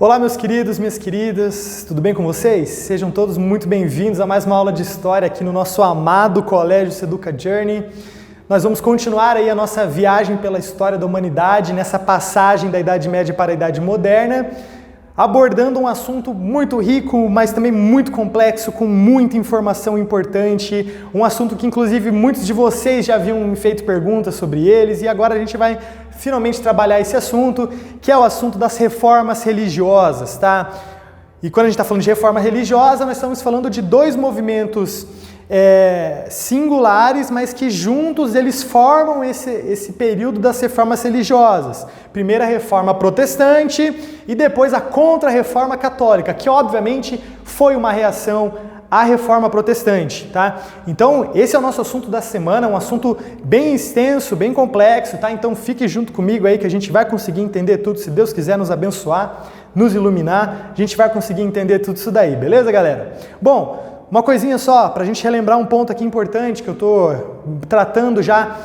Olá, meus queridos, minhas queridas, tudo bem com vocês? Sejam todos muito bem-vindos a mais uma aula de História aqui no nosso amado Colégio Seduca Journey. Nós vamos continuar aí a nossa viagem pela história da humanidade, nessa passagem da Idade Média para a Idade Moderna, abordando um assunto muito rico, mas também muito complexo, com muita informação importante, um assunto que inclusive muitos de vocês já haviam me feito perguntas sobre eles, e agora a gente vai finalmente trabalhar esse assunto, que é o assunto das reformas religiosas, tá? E quando a gente está falando de reforma religiosa, nós estamos falando de dois movimentos singulares, mas que juntos eles formam esse período das reformas religiosas. Primeiro a reforma protestante e depois a contra-reforma católica, que obviamente foi uma reação à reforma protestante, tá? Então esse é o nosso assunto da semana, um assunto bem extenso, bem complexo, tá? Então fique junto comigo aí que a gente vai conseguir entender tudo, se Deus quiser nos abençoar, nos iluminar, a gente vai conseguir entender tudo isso daí, beleza, galera? Bom, uma coisinha só, para a gente relembrar um ponto aqui importante que eu estou tratando já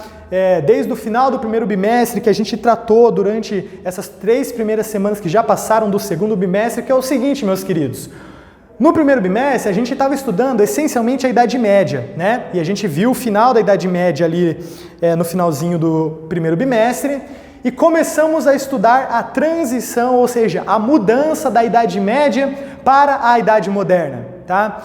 desde o final do primeiro bimestre, que a gente tratou durante essas 3 primeiras semanas que já passaram do segundo bimestre, que é o seguinte, meus queridos. No primeiro bimestre, a gente estava estudando essencialmente a Idade Média, né? E a gente viu o final da Idade Média ali no finalzinho do primeiro bimestre e começamos a estudar a transição, ou seja, a mudança da Idade Média para a Idade Moderna, tá?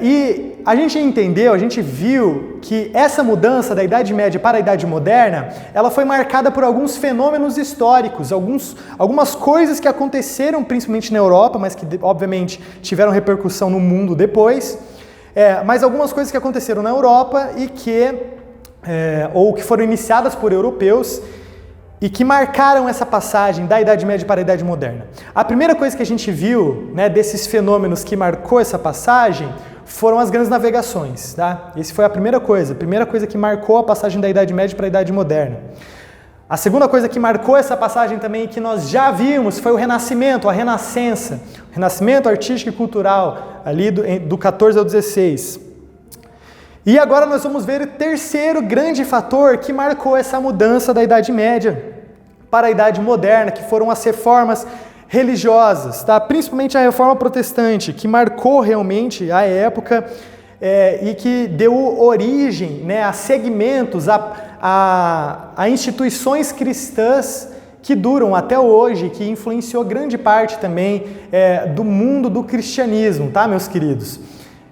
E a gente entendeu, a gente viu que essa mudança da Idade Média para a Idade Moderna, ela foi marcada por alguns fenômenos históricos, algumas coisas que aconteceram principalmente na Europa, mas que obviamente tiveram repercussão no mundo depois, mas algumas coisas que aconteceram na Europa e ou que foram iniciadas por europeus e que marcaram essa passagem da Idade Média para a Idade Moderna. A primeira coisa que a gente viu, né, desses fenômenos que marcou essa passagem foram as grandes navegações, tá? Essa foi a primeira coisa que marcou a passagem da Idade Média para a Idade Moderna. A segunda coisa que marcou essa passagem também, que nós já vimos, foi o Renascimento, a Renascença, o Renascimento artístico e cultural, ali do 14 ao 16. E agora nós vamos ver o terceiro grande fator que marcou essa mudança da Idade Média para a Idade Moderna, que foram as reformas religiosas, tá? Principalmente a reforma protestante, que marcou realmente a época e que deu origem, né, a segmentos, a instituições cristãs que duram até hoje, que influenciou grande parte também do mundo do cristianismo, tá, meus queridos?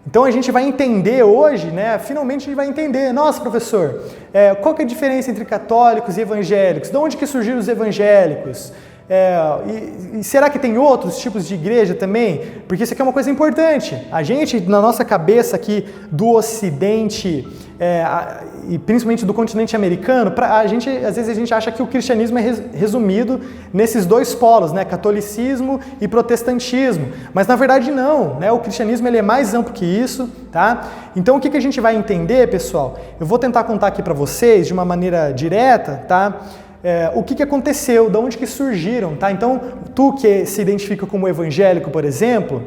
Então a gente vai entender hoje, né? Finalmente a gente vai entender, nossa professor, qual que é a diferença entre católicos e evangélicos? De onde que surgiram os evangélicos? E será que tem outros tipos de igreja também? Porque isso aqui é uma coisa importante. A gente, na nossa cabeça aqui do Ocidente, e principalmente do continente americano, às vezes a gente acha que o cristianismo é resumido nesses dois polos, né? Catolicismo e protestantismo. Mas na verdade não, né? O cristianismo ele é mais amplo que isso, tá? Então o que a gente vai entender, pessoal? Eu vou tentar contar aqui para vocês de uma maneira direta, tá? O que aconteceu, de onde que surgiram, tá? Então, tu que se identifica como evangélico, por exemplo,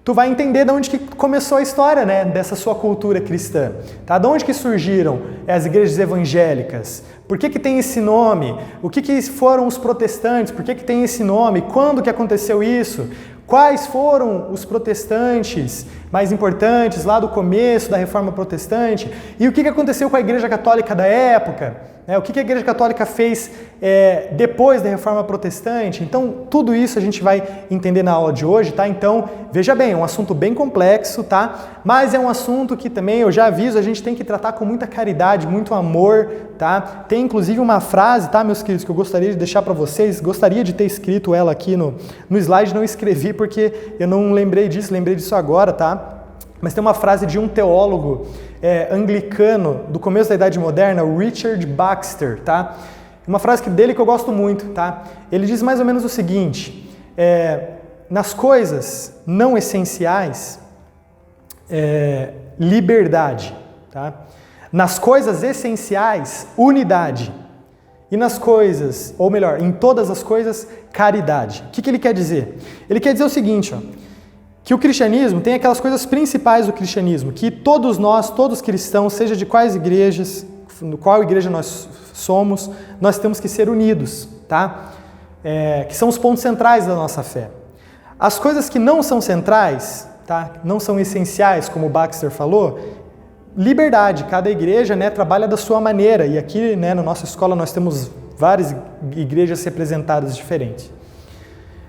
tu vai entender de onde que começou a história, né, dessa sua cultura cristã, tá? De onde que surgiram as igrejas evangélicas? Por que tem esse nome? O que foram os protestantes? Por que tem esse nome? Quando que aconteceu isso? Quais foram os protestantes mais importantes lá do começo da Reforma Protestante? E o que aconteceu com a Igreja Católica da época? O que a Igreja Católica fez depois da Reforma Protestante? Então, tudo isso a gente vai entender na aula de hoje, tá? Então, veja bem, é um assunto bem complexo, tá? Mas é um assunto que também, eu já aviso, a gente tem que tratar com muita caridade, muito amor, tá? Tem inclusive uma frase, tá, meus queridos, que eu gostaria de deixar para vocês, gostaria de ter escrito ela aqui no slide, não escrevi porque eu não lembrei disso agora, tá? Mas tem uma frase de um teólogo anglicano do começo da Idade Moderna, o Richard Baxter, tá? Uma frase dele que eu gosto muito, tá? Ele diz mais ou menos o seguinte, nas coisas não essenciais, liberdade, tá? Nas coisas essenciais, unidade. E nas coisas, ou melhor, em todas as coisas, caridade. O que ele quer dizer? Ele quer dizer o seguinte, ó, que o cristianismo tem aquelas coisas principais do cristianismo, que todos nós, todos cristãos, seja de quais igrejas, qual igreja nós somos, nós temos que ser unidos, tá? que são os pontos centrais da nossa fé. As coisas que não são centrais, tá? Não são essenciais, como o Baxter falou, liberdade. Cada igreja, né, trabalha da sua maneira. E aqui, né, na nossa escola nós temos várias igrejas representadas diferentes.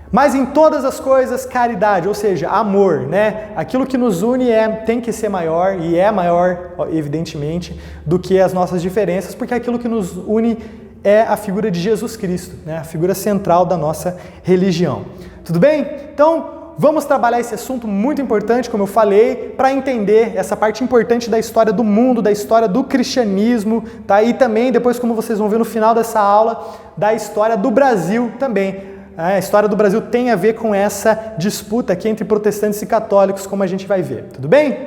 Mas em todas as coisas, caridade, ou seja, amor, né? Aquilo que nos une tem que ser maior, e é maior, evidentemente, do que as nossas diferenças, porque aquilo que nos une é a figura de Jesus Cristo, né? A figura central da nossa religião. Tudo bem? Então, vamos trabalhar esse assunto muito importante, como eu falei, para entender essa parte importante da história do mundo, da história do cristianismo, tá? E também, depois, como vocês vão ver no final dessa aula, da história do Brasil também. A história do Brasil tem a ver com essa disputa aqui entre protestantes e católicos, como a gente vai ver. Tudo bem?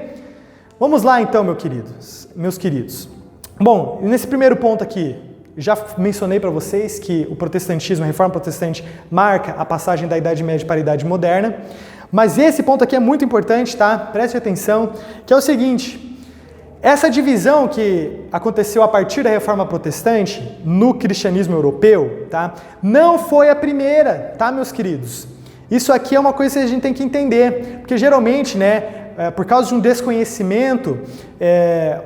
Vamos lá então, meus queridos. Bom, nesse primeiro ponto aqui, já mencionei para vocês que o protestantismo, a reforma protestante, marca a passagem da Idade Média para a Idade Moderna. Mas esse ponto aqui é muito importante, tá? Preste atenção, que é o seguinte: essa divisão que aconteceu a partir da Reforma Protestante no cristianismo europeu, tá? Não foi a primeira, tá, meus queridos? Isso aqui é uma coisa que a gente tem que entender, porque geralmente, né, por causa de um desconhecimento,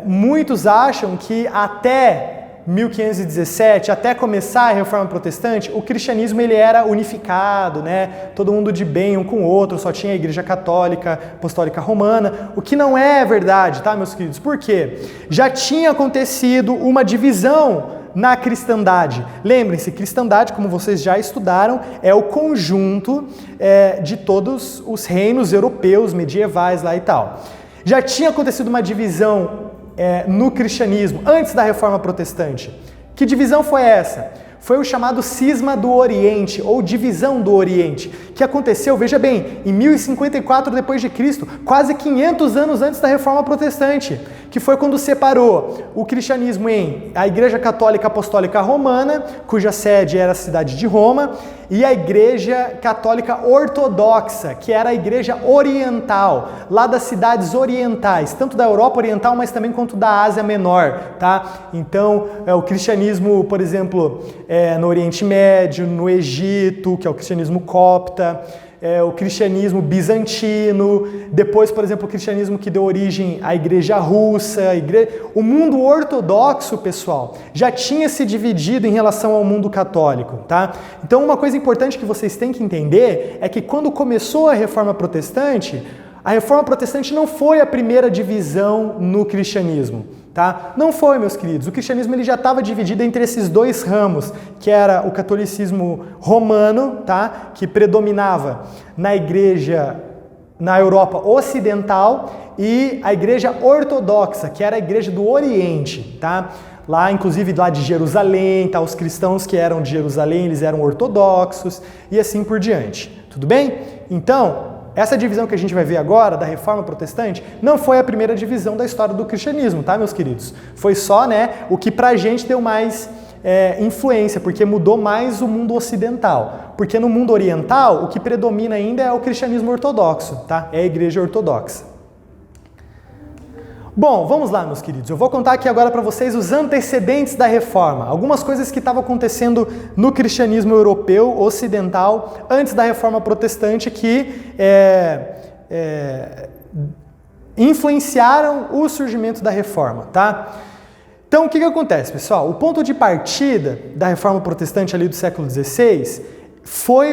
muitos acham que até 1517, até começar a Reforma Protestante, o cristianismo ele era unificado, né? Todo mundo de bem um com o outro, só tinha a Igreja Católica, Apostólica Romana, o que não é verdade, tá, meus queridos? Por quê? Já tinha acontecido uma divisão na cristandade. Lembrem-se, cristandade, como vocês já estudaram, é o conjunto de todos os reinos europeus medievais lá e tal. Já tinha acontecido uma divisão no cristianismo, antes da Reforma Protestante. Que divisão foi essa? Foi o chamado Cisma do Oriente, ou Divisão do Oriente, que aconteceu, veja bem, em 1054 d.C., quase 500 anos antes da Reforma Protestante, que foi quando separou o cristianismo em a Igreja Católica Apostólica Romana, cuja sede era a cidade de Roma, e a Igreja Católica Ortodoxa, que era a Igreja Oriental, lá das cidades orientais, tanto da Europa Oriental, mas também quanto da Ásia Menor, tá? Então, o cristianismo, por exemplo, no Oriente Médio, no Egito, que é o cristianismo copta, o cristianismo bizantino, depois, por exemplo, o cristianismo que deu origem à igreja russa, o mundo ortodoxo, pessoal, já tinha se dividido em relação ao mundo católico, tá? Então, uma coisa importante que vocês têm que entender é que quando começou a Reforma Protestante não foi a primeira divisão no cristianismo, tá? Não foi, meus queridos. O cristianismo ele já estava dividido entre esses dois ramos, que era o catolicismo romano, tá? Que predominava na igreja, na Europa ocidental, e a igreja ortodoxa, que era a igreja do Oriente, tá? Lá, inclusive, lá de Jerusalém, tá? Os cristãos que eram de Jerusalém, eles eram ortodoxos, e assim por diante. Tudo bem? Então, essa divisão que a gente vai ver agora, da Reforma Protestante, não foi a primeira divisão da história do cristianismo, tá, meus queridos? Foi só, né, o que pra gente deu mais influência, porque mudou mais o mundo ocidental. Porque no mundo oriental, o que predomina ainda é o cristianismo ortodoxo, tá? É a igreja ortodoxa. Bom, vamos lá, meus queridos. Eu vou contar aqui agora para vocês os antecedentes da Reforma. Algumas coisas que estavam acontecendo no cristianismo europeu, ocidental, antes da Reforma Protestante, que influenciaram o surgimento da Reforma, tá? Então, o que acontece, pessoal? O ponto de partida da Reforma Protestante ali do século XVI foi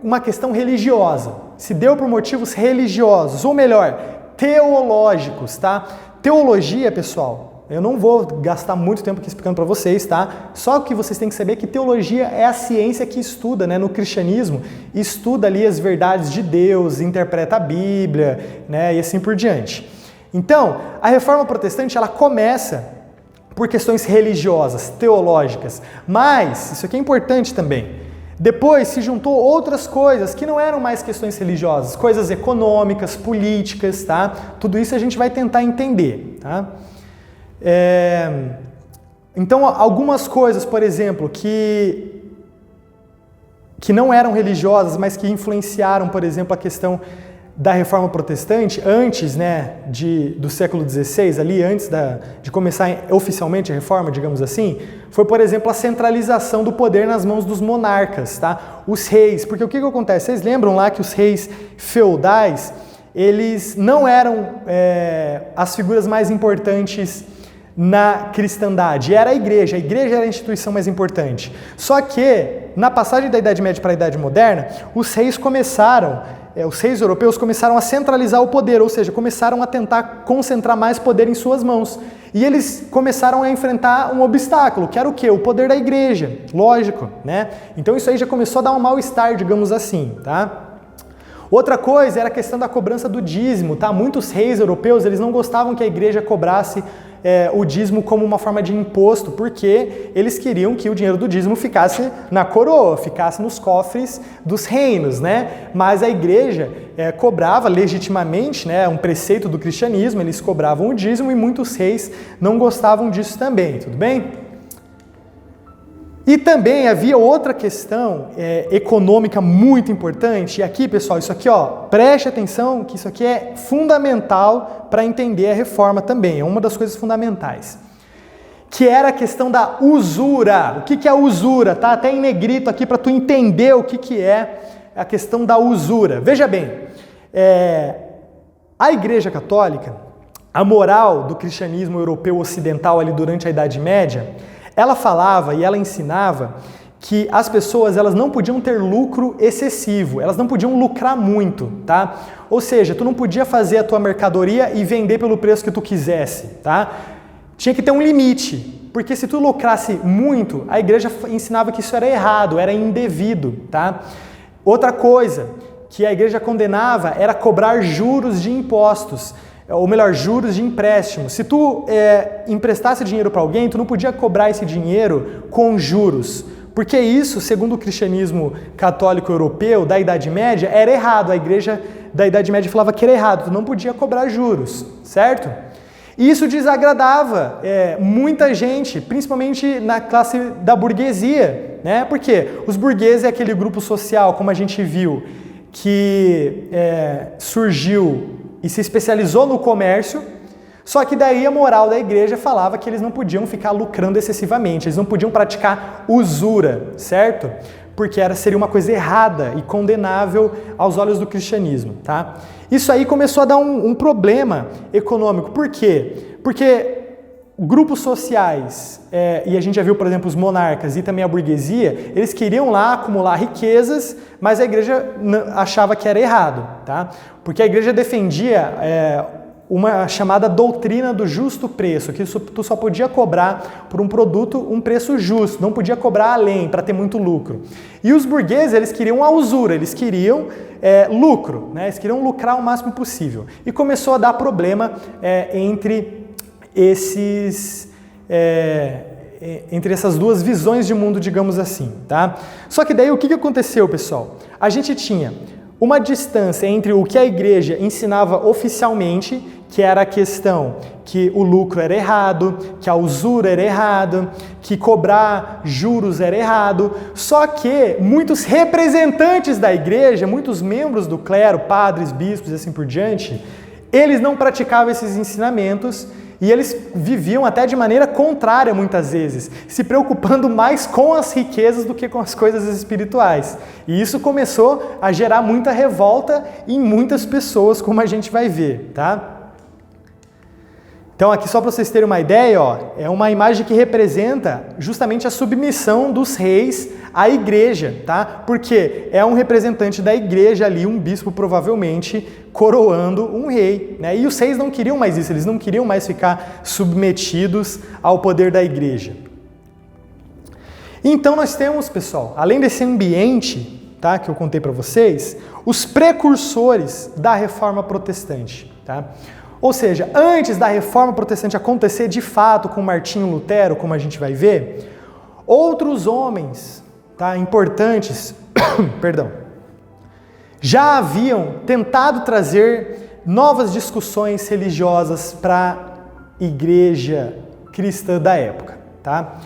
uma questão religiosa. Se deu por motivos religiosos, ou melhor, teológicos, tá? Teologia, pessoal, eu não vou gastar muito tempo aqui explicando para vocês, tá? Só que vocês têm que saber que teologia é a ciência que estuda, né, no cristianismo, estuda ali as verdades de Deus, interpreta a Bíblia, né, e assim por diante. Então, a Reforma Protestante, ela começa por questões religiosas, teológicas, mas, isso aqui é importante também, depois se juntou outras coisas que não eram mais questões religiosas, coisas econômicas, políticas, tá? Tudo isso a gente vai tentar entender, tá? Então, algumas coisas, por exemplo, que não eram religiosas, mas que influenciaram, por exemplo, a questão da Reforma Protestante, antes, né, do século XVI, ali antes de começar oficialmente a Reforma, digamos assim, foi, por exemplo, a centralização do poder nas mãos dos monarcas, tá? Os reis, porque o que acontece? Vocês lembram lá que os reis feudais, eles não eram as figuras mais importantes na cristandade, era a igreja era a instituição mais importante. Só que, na passagem da Idade Média para a Idade Moderna, os reis europeus começaram a centralizar o poder, ou seja, começaram a tentar concentrar mais poder em suas mãos. E eles começaram a enfrentar um obstáculo, que era o quê? O poder da igreja, lógico, né? Então isso aí já começou a dar um mal-estar, digamos assim, tá? Outra coisa era a questão da cobrança do dízimo, tá? Muitos reis europeus, eles não gostavam que a igreja cobrasse o dízimo como uma forma de imposto, porque eles queriam que o dinheiro do dízimo ficasse na coroa, ficasse nos cofres dos reinos, né? Mas a igreja cobrava legitimamente, né, um preceito do cristianismo, eles cobravam o dízimo e muitos reis não gostavam disso também, tudo bem? E também havia outra questão econômica muito importante, e aqui, pessoal, isso aqui, ó, preste atenção que isso aqui é fundamental para entender a reforma também, é uma das coisas fundamentais, que era a questão da usura. O que é a usura? Tá até em negrito aqui para tu entender o que é a questão da usura. Veja bem, a Igreja Católica, a moral do cristianismo europeu ocidental ali durante a Idade Média, ela falava e ela ensinava que as pessoas elas não podiam ter lucro excessivo, elas não podiam lucrar muito, tá? Ou seja, tu não podia fazer a tua mercadoria e vender pelo preço que tu quisesse, tá? Tinha que ter um limite, porque se tu lucrasse muito, a igreja ensinava que isso era errado, era indevido, tá? Outra coisa que a igreja condenava era cobrar juros de impostos, ou melhor, juros de empréstimo. Se tu emprestasse dinheiro para alguém, tu não podia cobrar esse dinheiro com juros, porque isso, segundo o cristianismo católico europeu da Idade Média, era errado. A igreja da Idade Média falava que era errado, tu não podia cobrar juros, certo? E isso desagradava muita gente, principalmente na classe da burguesia, né? Porque os burgueses é aquele grupo social, como a gente viu, que surgiu e se especializou no comércio, só que daí a moral da igreja falava que eles não podiam ficar lucrando excessivamente, eles não podiam praticar usura, certo? Porque seria uma coisa errada e condenável aos olhos do cristianismo, tá? Isso aí começou a dar um problema econômico. Por quê? Porque grupos sociais, e a gente já viu, por exemplo, os monarcas e também a burguesia, eles queriam lá acumular riquezas, mas a igreja achava que era errado, tá? Porque a igreja defendia uma chamada doutrina do justo preço, que tu só podia cobrar por um produto um preço justo, não podia cobrar além para ter muito lucro. E os burgueses, eles queriam a usura, eles queriam lucro, né? Eles queriam lucrar o máximo possível. E começou a dar problema entre entre essas duas visões de mundo, digamos assim, tá? Só que daí o que aconteceu, pessoal? A gente tinha uma distância entre o que a igreja ensinava oficialmente, que era a questão que o lucro era errado, que a usura era errado, que cobrar juros era errado, só que muitos representantes da igreja, muitos membros do clero, padres, bispos e assim por diante, eles não praticavam esses ensinamentos e eles viviam até de maneira contrária muitas vezes, se preocupando mais com as riquezas do que com as coisas espirituais. E isso começou a gerar muita revolta em muitas pessoas, como a gente vai ver, tá? Então aqui só para vocês terem uma ideia, ó, é uma imagem que representa justamente a submissão dos reis à igreja, tá? Porque é um representante da igreja ali, um bispo provavelmente, coroando um rei, né? E os reis não queriam mais isso, eles não queriam mais ficar submetidos ao poder da igreja. Então nós temos, pessoal, além desse ambiente, tá, que eu contei para vocês, os precursores da Reforma Protestante, tá? Ou seja, antes da Reforma Protestante acontecer de fato com Martinho Lutero, como a gente vai ver, outros homens, tá, importantes, perdão, já haviam tentado trazer novas discussões religiosas para a igreja cristã da época, tá?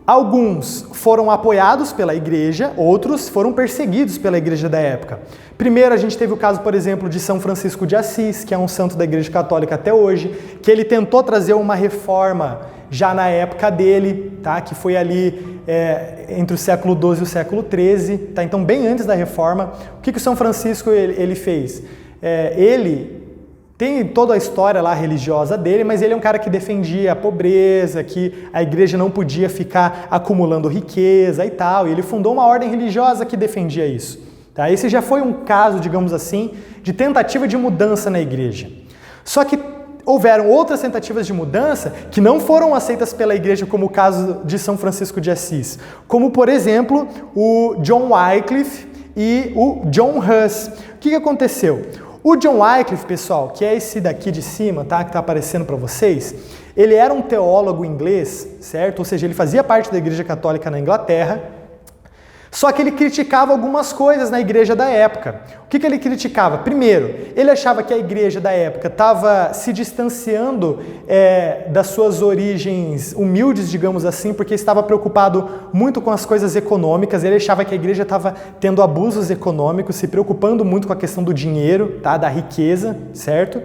Alguns foram apoiados pela igreja, outros foram perseguidos pela igreja da época. Primeiro a gente teve o caso, por exemplo, de São Francisco de Assis, que é um santo da Igreja Católica até hoje, que ele tentou trazer uma reforma já na época dele, tá? Que foi ali entre o século XII e o século XIII, tá? Então bem antes da reforma. O que o São Francisco ele fez? Ele tem toda a história lá religiosa dele, mas ele é um cara que defendia a pobreza, que a igreja não podia ficar acumulando riqueza e tal, e ele fundou uma ordem religiosa que defendia isso. Tá? Esse já foi um caso, digamos assim, de tentativa de mudança na igreja. Só que houveram outras tentativas de mudança que não foram aceitas pela igreja, como o caso de São Francisco de Assis, como, por exemplo, o John Wycliffe e o John Huss. O que aconteceu? O John Wycliffe, pessoal, que é esse daqui de cima, tá? Que está aparecendo para vocês, ele era um teólogo inglês, certo? Ou seja, ele fazia parte da Igreja Católica na Inglaterra, só que ele criticava algumas coisas na igreja da época. O que ele criticava? Primeiro, ele achava que a igreja da época estava se distanciando das suas origens humildes, digamos assim, porque estava preocupado muito com as coisas econômicas. Ele achava que a igreja estava tendo abusos econômicos, se preocupando muito com a questão do dinheiro, tá? Da riqueza, certo?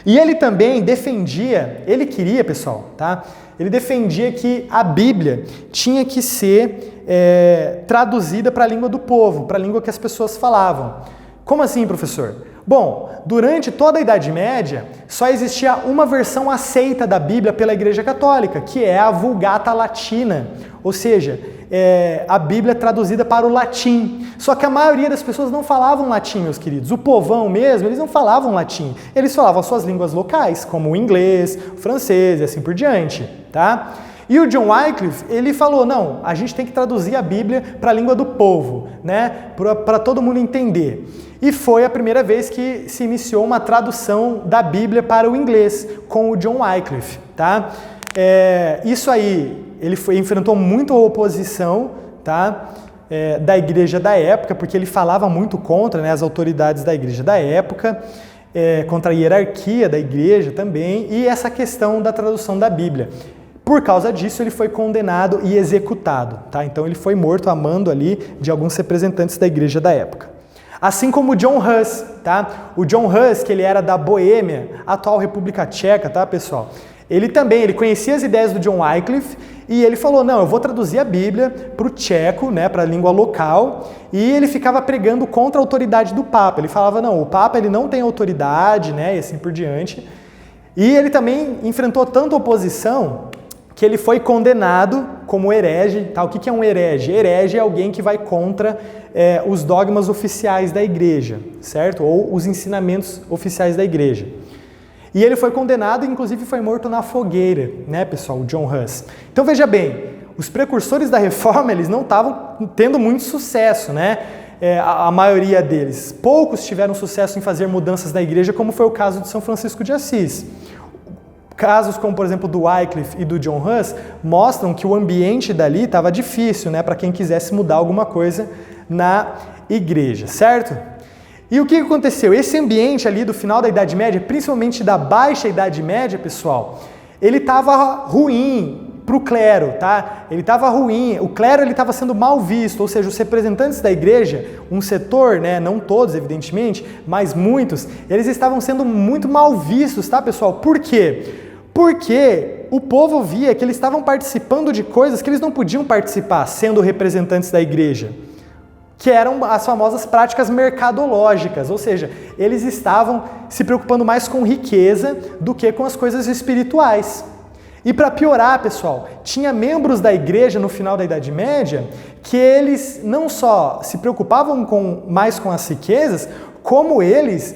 E ele também defendia, ele queria, pessoal, tá? Ele defendia que a Bíblia tinha que ser traduzida para a língua do povo, para a língua que as pessoas falavam. Como assim, professor? Bom, durante toda a Idade Média, só existia uma versão aceita da Bíblia pela Igreja Católica, que é a Vulgata Latina, ou seja, a Bíblia traduzida para o latim. Só que a maioria das pessoas não falavam latim, meus queridos. O povão mesmo, eles não falavam latim. Eles falavam as suas línguas locais, como o inglês, o francês e assim por diante, tá? E o John Wycliffe, ele falou, não, a gente tem que traduzir a Bíblia para a língua do povo, né? Para todo mundo entender. E foi a primeira vez que se iniciou uma tradução da Bíblia para o inglês, com o John Wycliffe, tá? Isso aí, ele enfrentou muita oposição, tá? Da igreja da época, porque ele falava muito contra, né, as autoridades da igreja da época, contra a hierarquia da igreja também, e essa questão da tradução da Bíblia. Por causa disso, ele foi condenado e executado, tá? Então ele foi morto a mando ali de alguns representantes da igreja da época. Assim como o John Huss, tá? O John Huss, que ele era da Boêmia, atual República Tcheca, tá, pessoal? Ele conhecia as ideias do John Wycliffe e ele falou, não, eu vou traduzir a Bíblia para o tcheco, né, para a língua local, e ele ficava pregando contra a autoridade do Papa. Ele falava, não, o Papa ele não tem autoridade, né, e assim por diante. E ele também enfrentou tanta oposição que ele foi condenado como herege. Tá? O que é um herege? Herege é alguém que vai contra os dogmas oficiais da igreja, certo? Ou os ensinamentos oficiais da igreja. E ele foi condenado e inclusive foi morto na fogueira, né, pessoal, o John Huss. Então veja bem, os precursores da reforma, eles não estavam tendo muito sucesso, né? A maioria deles. Poucos tiveram sucesso em fazer mudanças na igreja, como foi o caso de São Francisco de Assis. Casos como, por exemplo, do Wycliffe e do John Huss mostram que o ambiente dali estava difícil, né, para quem quisesse mudar alguma coisa na igreja, certo? E o que aconteceu? Esse ambiente ali do final da Idade Média, principalmente da Baixa Idade Média, pessoal, ele estava ruim para o clero, tá? Ele estava ruim, o clero ele estava sendo mal visto, ou seja, os representantes da igreja, um setor, né, não todos evidentemente, mas muitos, eles estavam sendo muito mal vistos, tá, pessoal? Por quê? Porque o povo via que eles estavam participando de coisas que eles não podiam participar, sendo representantes da igreja, que eram as famosas práticas mercadológicas, ou seja, eles estavam se preocupando mais com riqueza do que com as coisas espirituais. E para piorar, pessoal, tinha membros da igreja no final da Idade Média que eles não só se preocupavam mais com as riquezas, como eles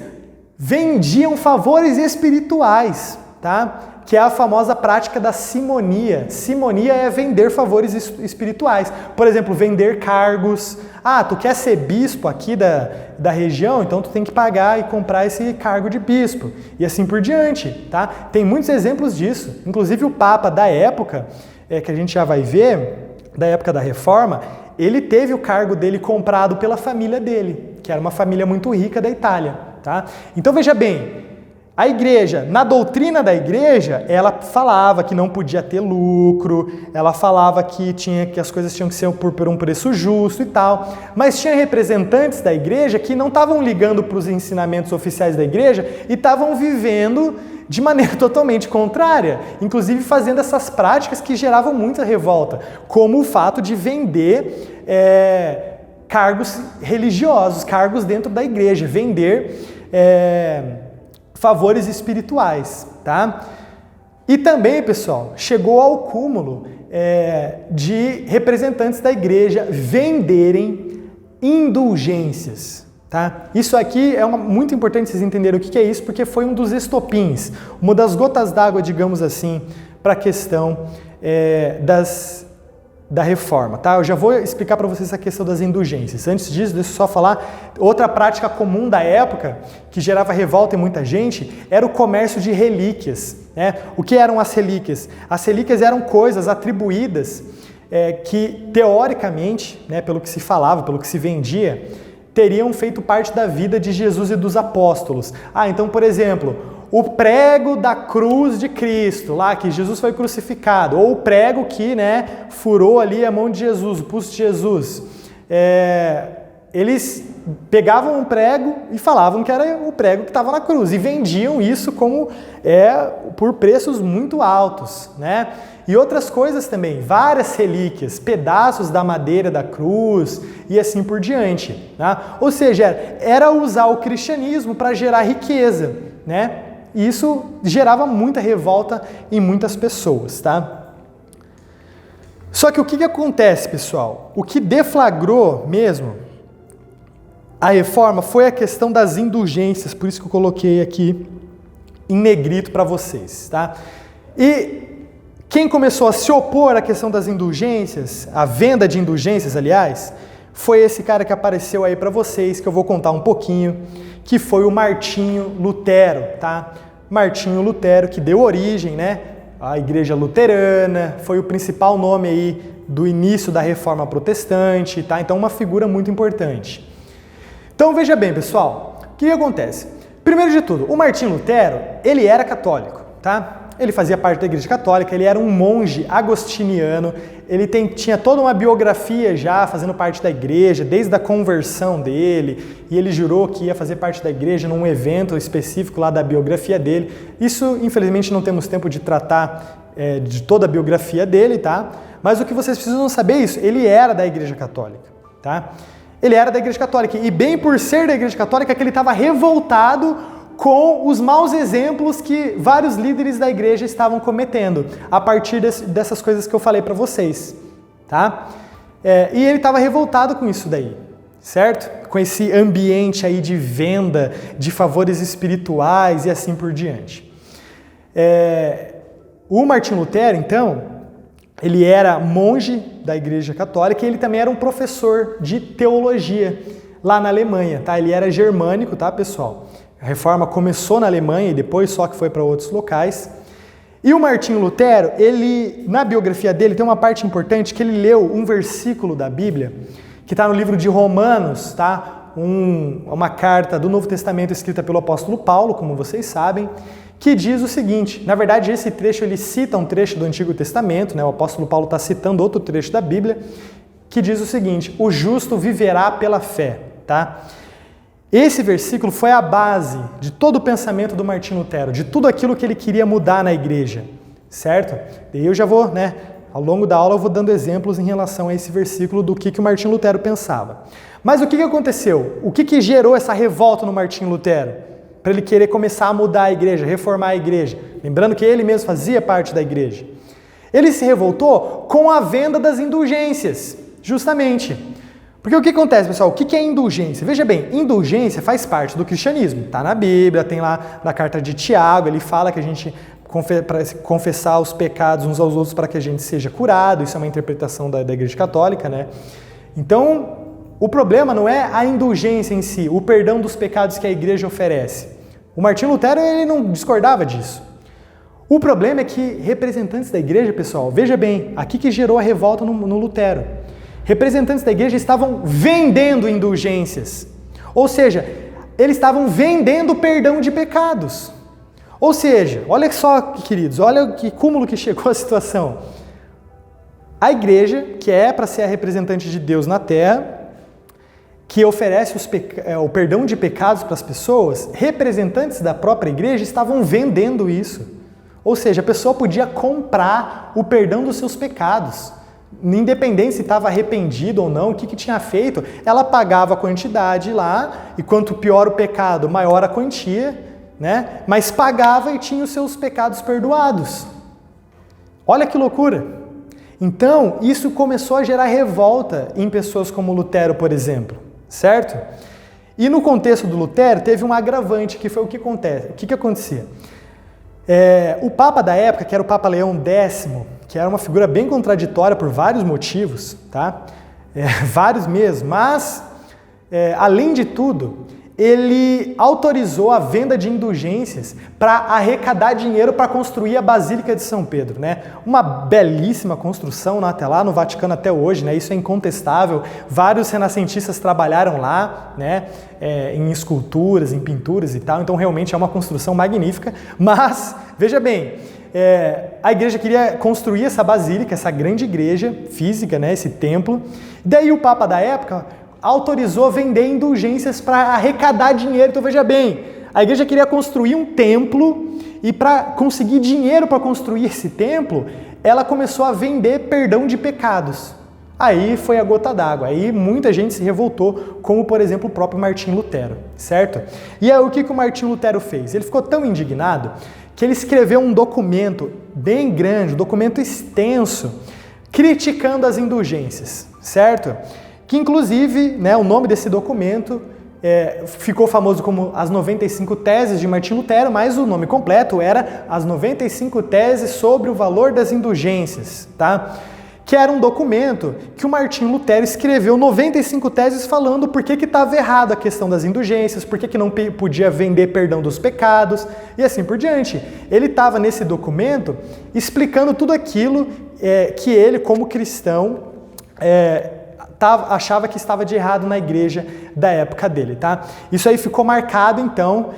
vendiam favores espirituais, tá? Que é a famosa prática da simonia. Simonia é vender favores espirituais. Por exemplo, vender cargos. Ah, tu quer ser bispo aqui da região? Então tu tem que pagar e comprar esse cargo de bispo. E assim por diante, tá? Tem muitos exemplos disso. Inclusive o Papa da época, que a gente já vai ver, da época da Reforma, ele teve o cargo dele comprado pela família dele, que era uma família muito rica da Itália, tá? Então veja bem, A igreja, na doutrina da igreja, ela falava que não podia ter lucro, ela falava que as coisas tinham que ser por um preço justo e tal, mas tinha representantes da igreja que não estavam ligando para os ensinamentos oficiais da igreja e estavam vivendo de maneira totalmente contrária, inclusive fazendo essas práticas que geravam muita revolta, como o fato de vender cargos religiosos, cargos dentro da igreja, vender favores espirituais, tá? E também, pessoal, chegou ao cúmulo de representantes da igreja venderem indulgências, tá? Isso aqui é muito importante vocês entenderem o que é isso, porque foi um dos estopins, uma das gotas d'água, digamos assim, para a questão da reforma, tá? Eu já vou explicar para vocês a questão das indulgências. Antes disso, deixa eu só falar, outra prática comum da época, que gerava revolta em muita gente, era o comércio de relíquias, né? O que eram as relíquias? As relíquias eram coisas atribuídas que, teoricamente, né, pelo que se falava, pelo que se vendia, teriam feito parte da vida de Jesus e dos apóstolos. Então, por exemplo, o prego da cruz de Cristo, lá que Jesus foi crucificado, ou o prego que, né, furou ali a mão de Jesus, o pulso de Jesus. Eles pegavam um prego e falavam que era o prego que estava na cruz e vendiam isso como por preços muito altos, né? E outras coisas também, várias relíquias, pedaços da madeira da cruz e assim por diante, tá? Ou seja, era usar o cristianismo para gerar riqueza, né? E isso gerava muita revolta em muitas pessoas, tá? Só que o que acontece, pessoal? O que deflagrou mesmo a reforma foi a questão das indulgências, por isso que eu coloquei aqui em negrito para vocês, tá? E quem começou a se opor à questão das indulgências, a venda de indulgências, aliás, foi esse cara que apareceu aí para vocês, que eu vou contar um pouquinho, que foi o Martinho Lutero, tá? Martinho Lutero, que deu origem, né, à Igreja Luterana, foi o principal nome aí do início da Reforma Protestante, tá? Então, uma figura muito importante. Então, veja bem, pessoal, o que acontece? Primeiro de tudo, o Martinho Lutero, ele era católico, tá? Ele fazia parte da Igreja Católica, ele era um monge agostiniano, ele tinha toda uma biografia já fazendo parte da igreja, desde a conversão dele, e ele jurou que ia fazer parte da igreja num evento específico lá da biografia dele. Isso, infelizmente, não temos tempo de tratar de toda a biografia dele, tá? Mas o que vocês precisam saber é isso, ele era da Igreja Católica, tá? Ele era da Igreja Católica, e bem por ser da Igreja Católica que ele estava revoltado com os maus exemplos que vários líderes da igreja estavam cometendo, a partir dessas coisas que eu falei para vocês, tá? E ele estava revoltado com isso daí, certo? Com esse ambiente aí de venda, de favores espirituais e assim por diante. O Martinho Lutero, então, ele era monge da Igreja Católica e ele também era um professor de teologia lá na Alemanha, tá? Ele era germânico, tá, pessoal? A reforma começou na Alemanha e depois só que foi para outros locais. E o Martinho Lutero, ele, na biografia dele, tem uma parte importante que ele leu um versículo da Bíblia, que está no livro de Romanos, tá? Uma carta do Novo Testamento escrita pelo apóstolo Paulo, como vocês sabem, que diz o seguinte, na verdade esse trecho ele cita um trecho do Antigo Testamento, né? O apóstolo Paulo está citando outro trecho da Bíblia, que diz o seguinte, o justo viverá pela fé, tá? Esse versículo foi a base de todo o pensamento do Martinho Lutero, de tudo aquilo que ele queria mudar na igreja, certo? E eu já vou, né, ao longo da aula eu vou dando exemplos em relação a esse versículo do que o Martinho Lutero pensava. Mas o que aconteceu? O que gerou essa revolta no Martinho Lutero? Para ele querer começar a mudar a igreja, reformar a igreja. Lembrando que ele mesmo fazia parte da igreja. Ele se revoltou com a venda das indulgências, justamente. Porque o que acontece, pessoal? O que é indulgência? Veja bem, indulgência faz parte do cristianismo. Está na Bíblia, tem lá na carta de Tiago, ele fala que a gente confessar os pecados uns aos outros para que a gente seja curado. Isso é uma interpretação da Igreja Católica, né? Então, o problema não é a indulgência em si, o perdão dos pecados que a igreja oferece. O Martinho Lutero, ele não discordava disso. O problema é que representantes da igreja, pessoal, veja bem, aqui que gerou a revolta no Lutero. Representantes da igreja estavam vendendo indulgências. Ou seja, eles estavam vendendo perdão de pecados. Ou seja, olha só, queridos, olha que cúmulo que chegou a situação. A igreja, que é para ser a representante de Deus na terra, que oferece o perdão de pecados para as pessoas, representantes da própria igreja estavam vendendo isso. Ou seja, a pessoa podia comprar o perdão dos seus pecados. Independente se estava arrependido ou não, o que tinha feito, ela pagava a quantidade lá, e quanto pior o pecado, maior a quantia, né? Mas pagava e tinha os seus pecados perdoados. Olha que loucura! Então, isso começou a gerar revolta em pessoas como Lutero, por exemplo, certo? E no contexto do Lutero, teve um agravante, que foi o que acontece. O que acontecia? O Papa da época, que era o Papa Leão X, que era uma figura bem contraditória por vários motivos, tá? Vários mesmo, mas, além de tudo, ele autorizou a venda de indulgências para arrecadar dinheiro para construir a Basílica de São Pedro, né? Uma belíssima construção até lá no Vaticano até hoje, né? Isso é incontestável. Vários renascentistas trabalharam lá, né? Em esculturas, em pinturas e tal. Então realmente é uma construção magnífica. Mas veja bem, a igreja queria construir essa basílica, essa grande igreja física, né? Esse templo. Daí o Papa da época autorizou vender indulgências para arrecadar dinheiro. Então veja bem, a igreja queria construir um templo e para conseguir dinheiro para construir esse templo, ela começou a vender perdão de pecados. Aí foi a gota d'água, aí muita gente se revoltou, como por exemplo o próprio Martim Lutero, certo? E aí o que o Martim Lutero fez? Ele ficou tão indignado que ele escreveu um documento bem grande, um documento extenso, criticando as indulgências, certo? Que inclusive, né, o nome desse documento ficou famoso como as 95 teses de Martim Lutero, mas o nome completo era as 95 teses sobre o valor das indulgências, tá? Que era um documento que o Martim Lutero escreveu 95 teses falando por que estava errado a questão das indulgências, por que não podia vender perdão dos pecados e assim por diante. Ele estava nesse documento explicando tudo aquilo que ele, como cristão, achava que estava de errado na igreja da época dele, tá? Isso aí ficou marcado, então,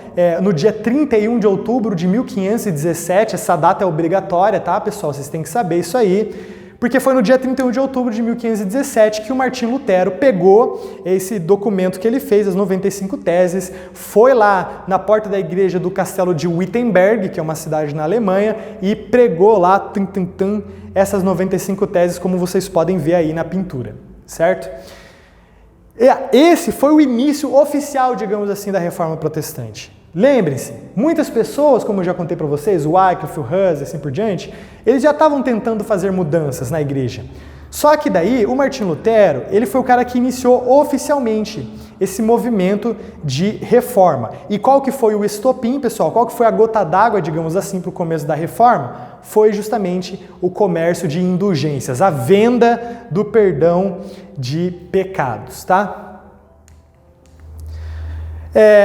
no dia 31 de outubro de 1517, essa data é obrigatória, tá, pessoal? Vocês têm que saber isso aí, porque foi no dia 31 de outubro de 1517 que o Martim Lutero pegou esse documento que ele fez, as 95 teses, foi lá na porta da igreja do castelo de Wittenberg, que é uma cidade na Alemanha, e pregou lá, essas 95 teses, como vocês podem ver aí na pintura. Certo? Esse foi o início oficial, digamos assim, da Reforma Protestante. Lembrem-se, muitas pessoas, como eu já contei para vocês, o Wycliffe, o Hus e assim por diante, eles já estavam tentando fazer mudanças na igreja. Só que daí, o Martim Lutero, ele foi o cara que iniciou oficialmente esse movimento de reforma. E qual que foi o estopim, pessoal? Qual que foi a gota d'água, digamos assim, para o começo da reforma? Foi justamente o comércio de indulgências, a venda do perdão de pecados, tá?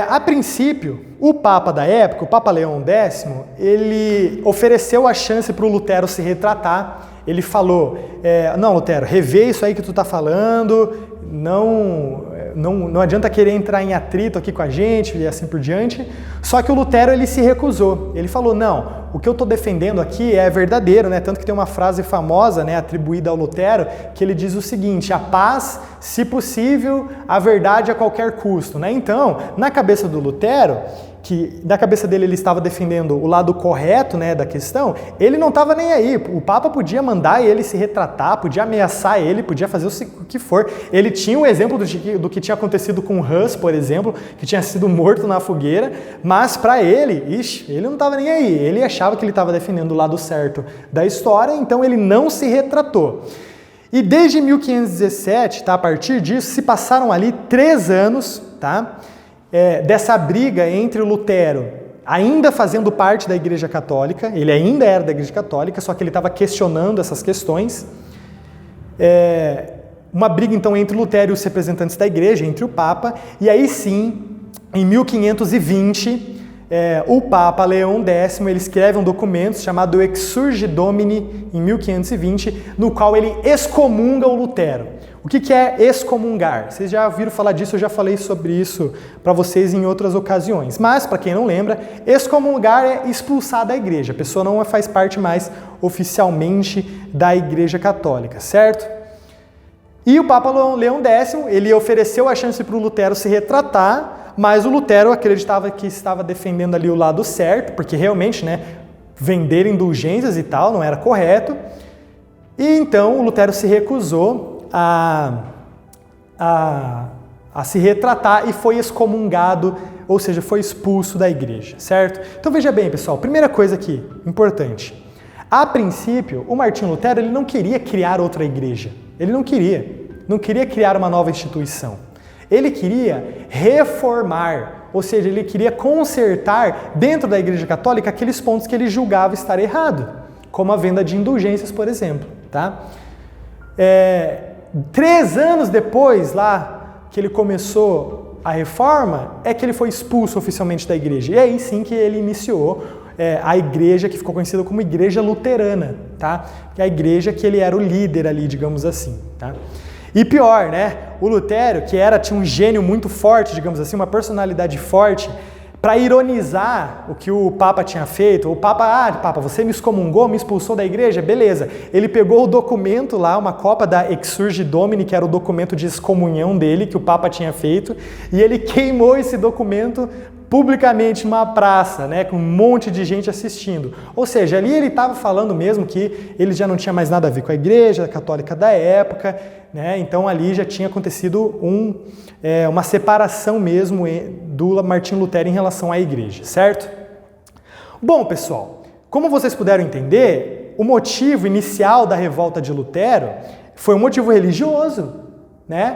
A princípio, o Papa da época, o Papa Leão X, ele ofereceu a chance para o Lutero se retratar. Ele falou, não, Lutero, revê isso aí que tu está falando, não adianta querer entrar em atrito aqui com a gente e assim por diante. Só que o Lutero, ele se recusou. Ele falou, não, o que eu estou defendendo aqui é verdadeiro, né? Tanto que tem uma frase famosa, né, atribuída ao Lutero, que ele diz o seguinte, a paz, se possível, a verdade a qualquer custo, né? Então, na cabeça do Lutero, que na cabeça dele ele estava defendendo o lado correto, né, da questão, ele não estava nem aí. O Papa podia mandar ele se retratar, podia ameaçar ele, podia fazer o que for. Ele tinha um exemplo do que tinha acontecido com Hus, por exemplo, que tinha sido morto na fogueira, mas para ele, ele não estava nem aí. Ele achava que ele estava defendendo o lado certo da história, então ele não se retratou. E desde 1517, tá, a partir disso, se passaram ali 3 anos, tá? Dessa briga entre o Lutero, ainda fazendo parte da Igreja Católica, ele ainda era da Igreja Católica, só que ele estava questionando essas questões. Uma briga, então, entre Lutero e os representantes da Igreja, entre o Papa, e aí sim, em 1520, o Papa Leão X, ele escreve um documento chamado Exsurge Domini, em 1520, no qual ele excomunga o Lutero. O que é excomungar? Vocês já ouviram falar disso, eu já falei sobre isso para vocês em outras ocasiões. Mas, para quem não lembra, excomungar é expulsar da igreja. A pessoa não faz parte mais oficialmente da Igreja Católica, certo? E o Papa Leão X, ele ofereceu a chance para o Lutero se retratar, mas o Lutero acreditava que estava defendendo ali o lado certo, porque realmente, vender indulgências e tal não era correto. E então o Lutero se recusou a se retratar e foi excomungado, ou seja, foi expulso da igreja, certo? Então veja bem, pessoal, primeira coisa aqui, importante. A princípio, o Martinho Lutero ele não queria criar outra igreja. Ele não queria criar uma nova instituição. Ele queria reformar, ou seja, ele queria consertar dentro da Igreja Católica aqueles pontos que ele julgava estar errado, como a venda de indulgências, por exemplo, tá? 3 anos depois lá que ele começou a reforma, é que ele foi expulso oficialmente da igreja. E aí sim que ele iniciou a igreja que ficou conhecida como Igreja Luterana, tá? Que é a igreja que ele era o líder ali, digamos assim, tá? E pior, o Lutero, que tinha um gênio muito forte, digamos assim, uma personalidade forte, para ironizar o que o Papa tinha feito, o Papa, Papa, você me excomungou, me expulsou da igreja, beleza. Ele pegou o documento lá, uma cópia da Exsurge Domini, que era o documento de excomunhão dele, que o Papa tinha feito, e ele queimou esse documento publicamente numa praça, com um monte de gente assistindo. Ou seja, ali ele estava falando mesmo que ele já não tinha mais nada a ver com a igreja católica da época, então ali já tinha acontecido uma separação mesmo do Martinho Lutero em relação à igreja, certo? Bom, pessoal, como vocês puderam entender, o motivo inicial da revolta de Lutero foi um motivo religioso,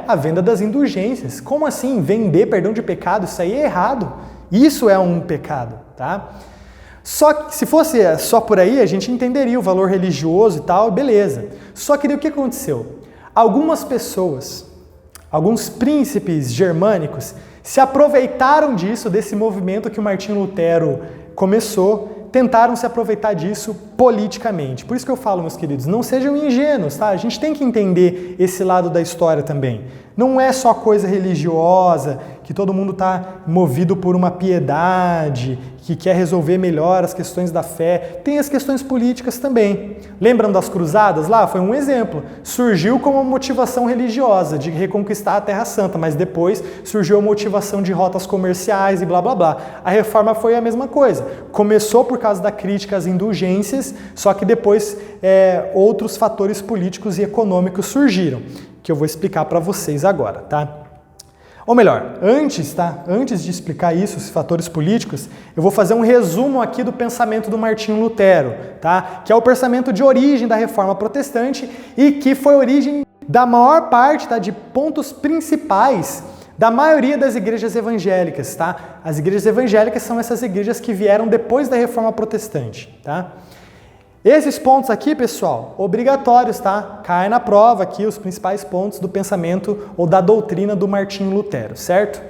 a venda das indulgências. Como assim? Vender perdão de pecado? Isso aí é errado. Isso é um pecado, tá? Só que se fosse só por aí, a gente entenderia o valor religioso e tal, beleza. Só que daí o que aconteceu? Algumas pessoas, alguns príncipes germânicos, se aproveitaram disso, desse movimento que o Martinho Lutero começou, tentaram se aproveitar disso politicamente. Por isso que eu falo, meus queridos, não sejam ingênuos, tá? A gente tem que entender esse lado da história também. Não é só coisa religiosa, que todo mundo está movido por uma piedade, que quer resolver melhor as questões da fé. Tem as questões políticas também. Lembram das cruzadas lá? Foi um exemplo. Surgiu como uma motivação religiosa de reconquistar a Terra Santa, mas depois surgiu a motivação de rotas comerciais e blá blá blá. A reforma foi a mesma coisa. Começou por causa da crítica às indulgências, só que depois outros fatores políticos e econômicos surgiram, que eu vou explicar para vocês agora, tá? Ou melhor, antes de explicar isso, os fatores políticos, eu vou fazer um resumo aqui do pensamento do Martinho Lutero, tá? Que é o pensamento de origem da Reforma Protestante e que foi origem da maior parte, tá? De pontos principais da maioria das igrejas evangélicas, tá? As igrejas evangélicas são essas igrejas que vieram depois da Reforma Protestante, tá? Esses pontos aqui, pessoal, obrigatórios, tá? Cai na prova aqui os principais pontos do pensamento ou da doutrina do Martinho Lutero, certo?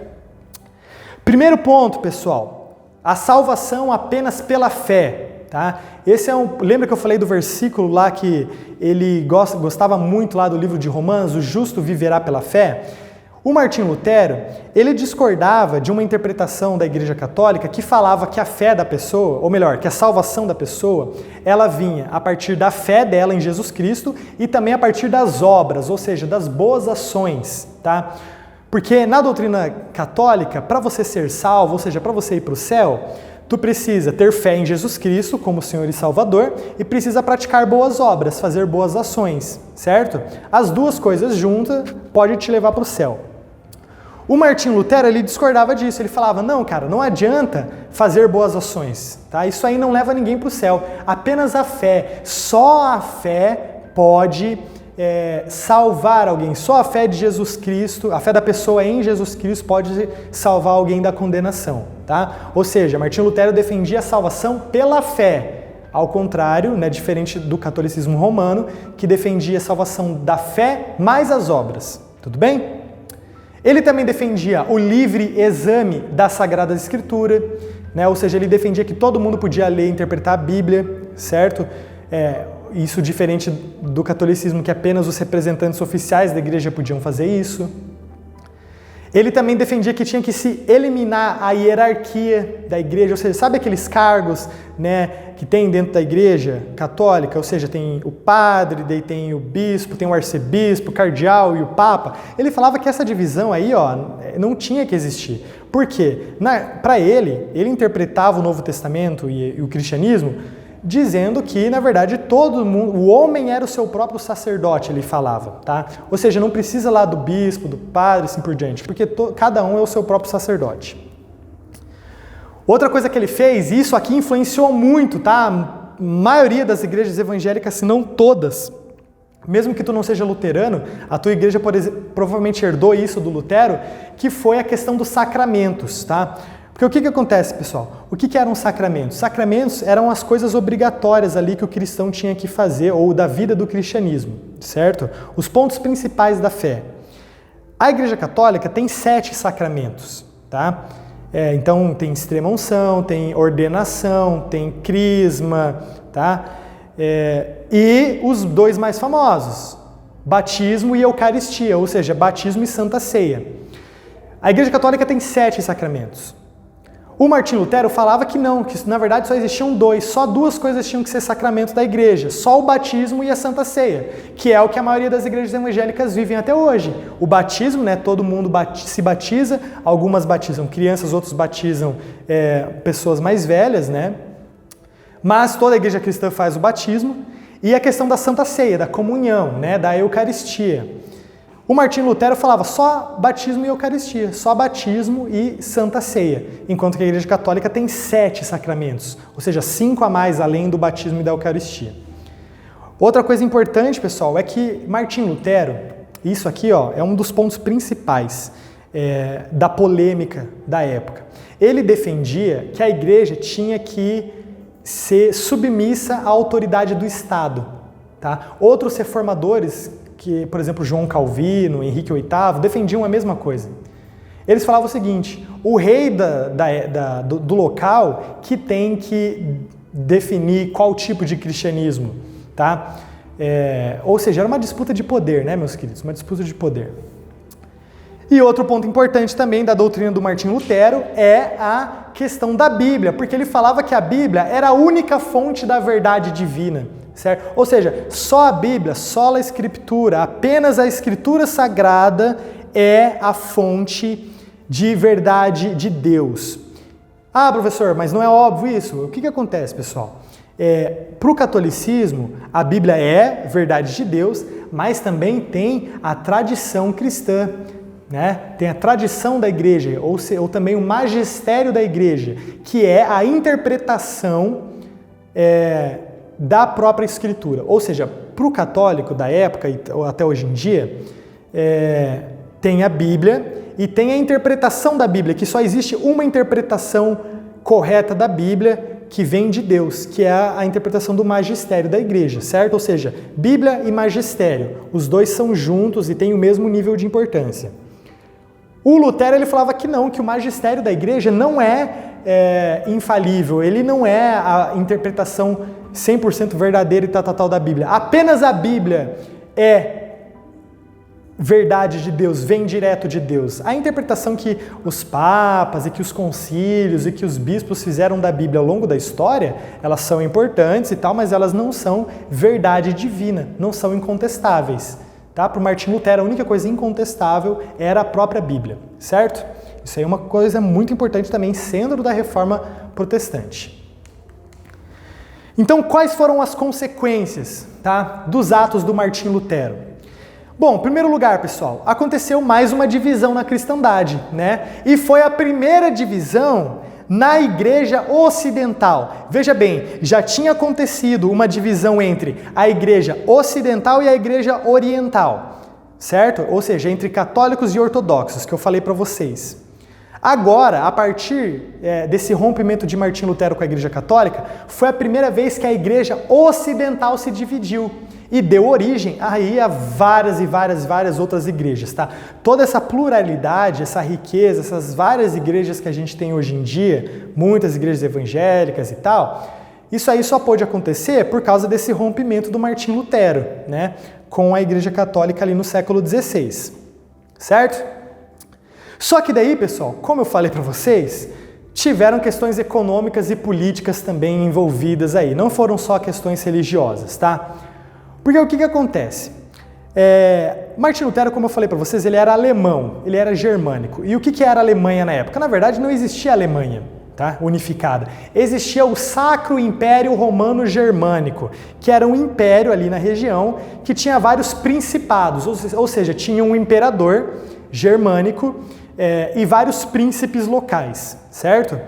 Primeiro ponto, pessoal, a salvação apenas pela fé, tá? Lembra que eu falei do versículo lá que ele gostava muito lá do livro de Romanos, o justo viverá pela fé? O Martinho Lutero, ele discordava de uma interpretação da Igreja Católica que falava que a fé da pessoa, ou melhor, que a salvação da pessoa, ela vinha a partir da fé dela em Jesus Cristo e também a partir das obras, ou seja, das boas ações, tá? Porque na doutrina católica, para você ser salvo, ou seja, para você ir para o céu, tu precisa ter fé em Jesus Cristo como Senhor e Salvador e precisa praticar boas obras, fazer boas ações, certo? As duas coisas juntas podem te levar para o céu. O Martinho Lutero, ele discordava disso, ele falava, não, cara, não adianta fazer boas ações, tá? Isso aí não leva ninguém para o céu, apenas a fé, só a fé pode salvar alguém, só a fé de Jesus Cristo, a fé da pessoa em Jesus Cristo pode salvar alguém da condenação, tá? Ou seja, Martinho Lutero defendia a salvação pela fé, ao contrário, diferente do catolicismo romano, que defendia a salvação da fé mais as obras, tudo bem? Ele também defendia o livre exame da Sagrada Escritura, né? Ou seja, ele defendia que todo mundo podia ler e interpretar a Bíblia, certo? Isso diferente do catolicismo, que apenas os representantes oficiais da igreja podiam fazer isso. Ele também defendia que tinha que se eliminar a hierarquia da igreja, ou seja, sabe aqueles cargos, né, que tem dentro da igreja católica? Ou seja, tem o padre, daí tem o bispo, tem o arcebispo, o cardeal e o papa. Ele falava que essa divisão aí, não tinha que existir. Por quê? Para ele interpretava o Novo Testamento e o cristianismo dizendo que, na verdade, todo mundo, o homem era o seu próprio sacerdote, ele falava, tá? Ou seja, não precisa lá do bispo, do padre, assim por diante, porque cada um é o seu próprio sacerdote. Outra coisa que ele fez, e isso aqui influenciou muito, tá? A maioria das igrejas evangélicas, se não todas, mesmo que tu não seja luterano, a tua igreja provavelmente herdou isso do Lutero, que foi a questão dos sacramentos, tá? Porque o que acontece, pessoal? O que eram sacramentos? Sacramentos eram as coisas obrigatórias ali que o cristão tinha que fazer, ou da vida do cristianismo, certo? Os pontos principais da fé. A Igreja Católica tem 7 sacramentos, tá? Então tem extrema-unção, tem ordenação, tem crisma, tá? E os 2 mais famosos, batismo e eucaristia, ou seja, batismo e santa ceia. A Igreja Católica tem 7 sacramentos. O Martinho Lutero falava que não, que na verdade só existiam 2, só 2 coisas tinham que ser sacramentos da igreja, só o batismo e a Santa Ceia, que é o que a maioria das igrejas evangélicas vivem até hoje. O batismo, né, todo mundo se batiza, algumas batizam crianças, outros batizam pessoas mais velhas, né? Mas toda a igreja cristã faz o batismo, e a questão da Santa Ceia, da comunhão, né, da Eucaristia. O Martinho Lutero falava só batismo e eucaristia, só batismo e santa ceia, enquanto que a Igreja Católica tem 7 sacramentos, ou seja, 5 a mais além do batismo e da eucaristia. Outra coisa importante, pessoal, é que Martinho Lutero, isso aqui é um dos pontos principais da polêmica da época. Ele defendia que a igreja tinha que ser submissa à autoridade do Estado. Tá? Outros reformadores, que, por exemplo, João Calvino, Henrique VIII, defendiam a mesma coisa. Eles falavam o seguinte: o rei do local que tem que definir qual tipo de cristianismo, tá? Ou seja, era uma disputa de poder, né, meus queridos? Uma disputa de poder. E outro ponto importante também da doutrina do Martinho Lutero é a questão da Bíblia, porque ele falava que a Bíblia era a única fonte da verdade divina. Certo? Ou seja, só a Bíblia, só a Escritura, apenas a Escritura Sagrada é a fonte de verdade de Deus. Ah, professor, mas não é óbvio isso? O que acontece, pessoal? Para o catolicismo, a Bíblia é verdade de Deus, mas também tem a tradição cristã, né? Tem a tradição da igreja, ou também o magistério da igreja, que é a interpretação da própria Escritura. Ou seja, para o católico da época e até hoje em dia, tem a Bíblia e tem a interpretação da Bíblia, que só existe uma interpretação correta da Bíblia que vem de Deus, que é a interpretação do magistério da igreja, certo? Ou seja, Bíblia e magistério, os dois são juntos e têm o mesmo nível de importância. O Lutero ele falava que não, que o magistério da igreja não é infalível, ele não é a interpretação 100% verdadeira e tal da Bíblia. Apenas a Bíblia é verdade de Deus, vem direto de Deus. A interpretação que os papas e que os concílios e que os bispos fizeram da Bíblia ao longo da história, elas são importantes e tal, mas elas não são verdade divina, não são incontestáveis. Tá? Para o Martinho Lutero, a única coisa incontestável era a própria Bíblia, certo? Isso aí é uma coisa muito importante também, sendo da Reforma Protestante. Então, quais foram as consequências, tá, dos atos do Martinho Lutero? Bom, em primeiro lugar, pessoal, aconteceu mais uma divisão na cristandade, né? E foi a primeira divisão na Igreja Ocidental. Veja bem, já tinha acontecido uma divisão entre a Igreja Ocidental e a Igreja Oriental, certo? Ou seja, entre católicos e ortodoxos, que eu falei para vocês. Agora, a partir desse rompimento de Martinho Lutero com a Igreja Católica, foi a primeira vez que a Igreja Ocidental se dividiu. e deu origem aí a várias e várias outras igrejas, tá? Toda essa pluralidade, essa riqueza, essas várias igrejas que a gente tem hoje em dia, muitas igrejas evangélicas e tal, isso aí só pôde acontecer por causa desse rompimento do Martim Lutero, né, com a Igreja Católica ali no século XVI, certo? Só que daí, pessoal, como eu falei para vocês, tiveram questões econômicas e políticas também envolvidas aí, não foram só questões religiosas, tá? Porque o que acontece? Martim Lutero, como eu falei para vocês, ele era alemão, ele era germânico. E o que era a Alemanha na época? Na verdade, não existia Alemanha, tá? Unificada. Existia o Sacro Império Romano Germânico, que era um império ali na região que tinha vários principados, ou seja, tinha um imperador germânico e vários príncipes locais, certo?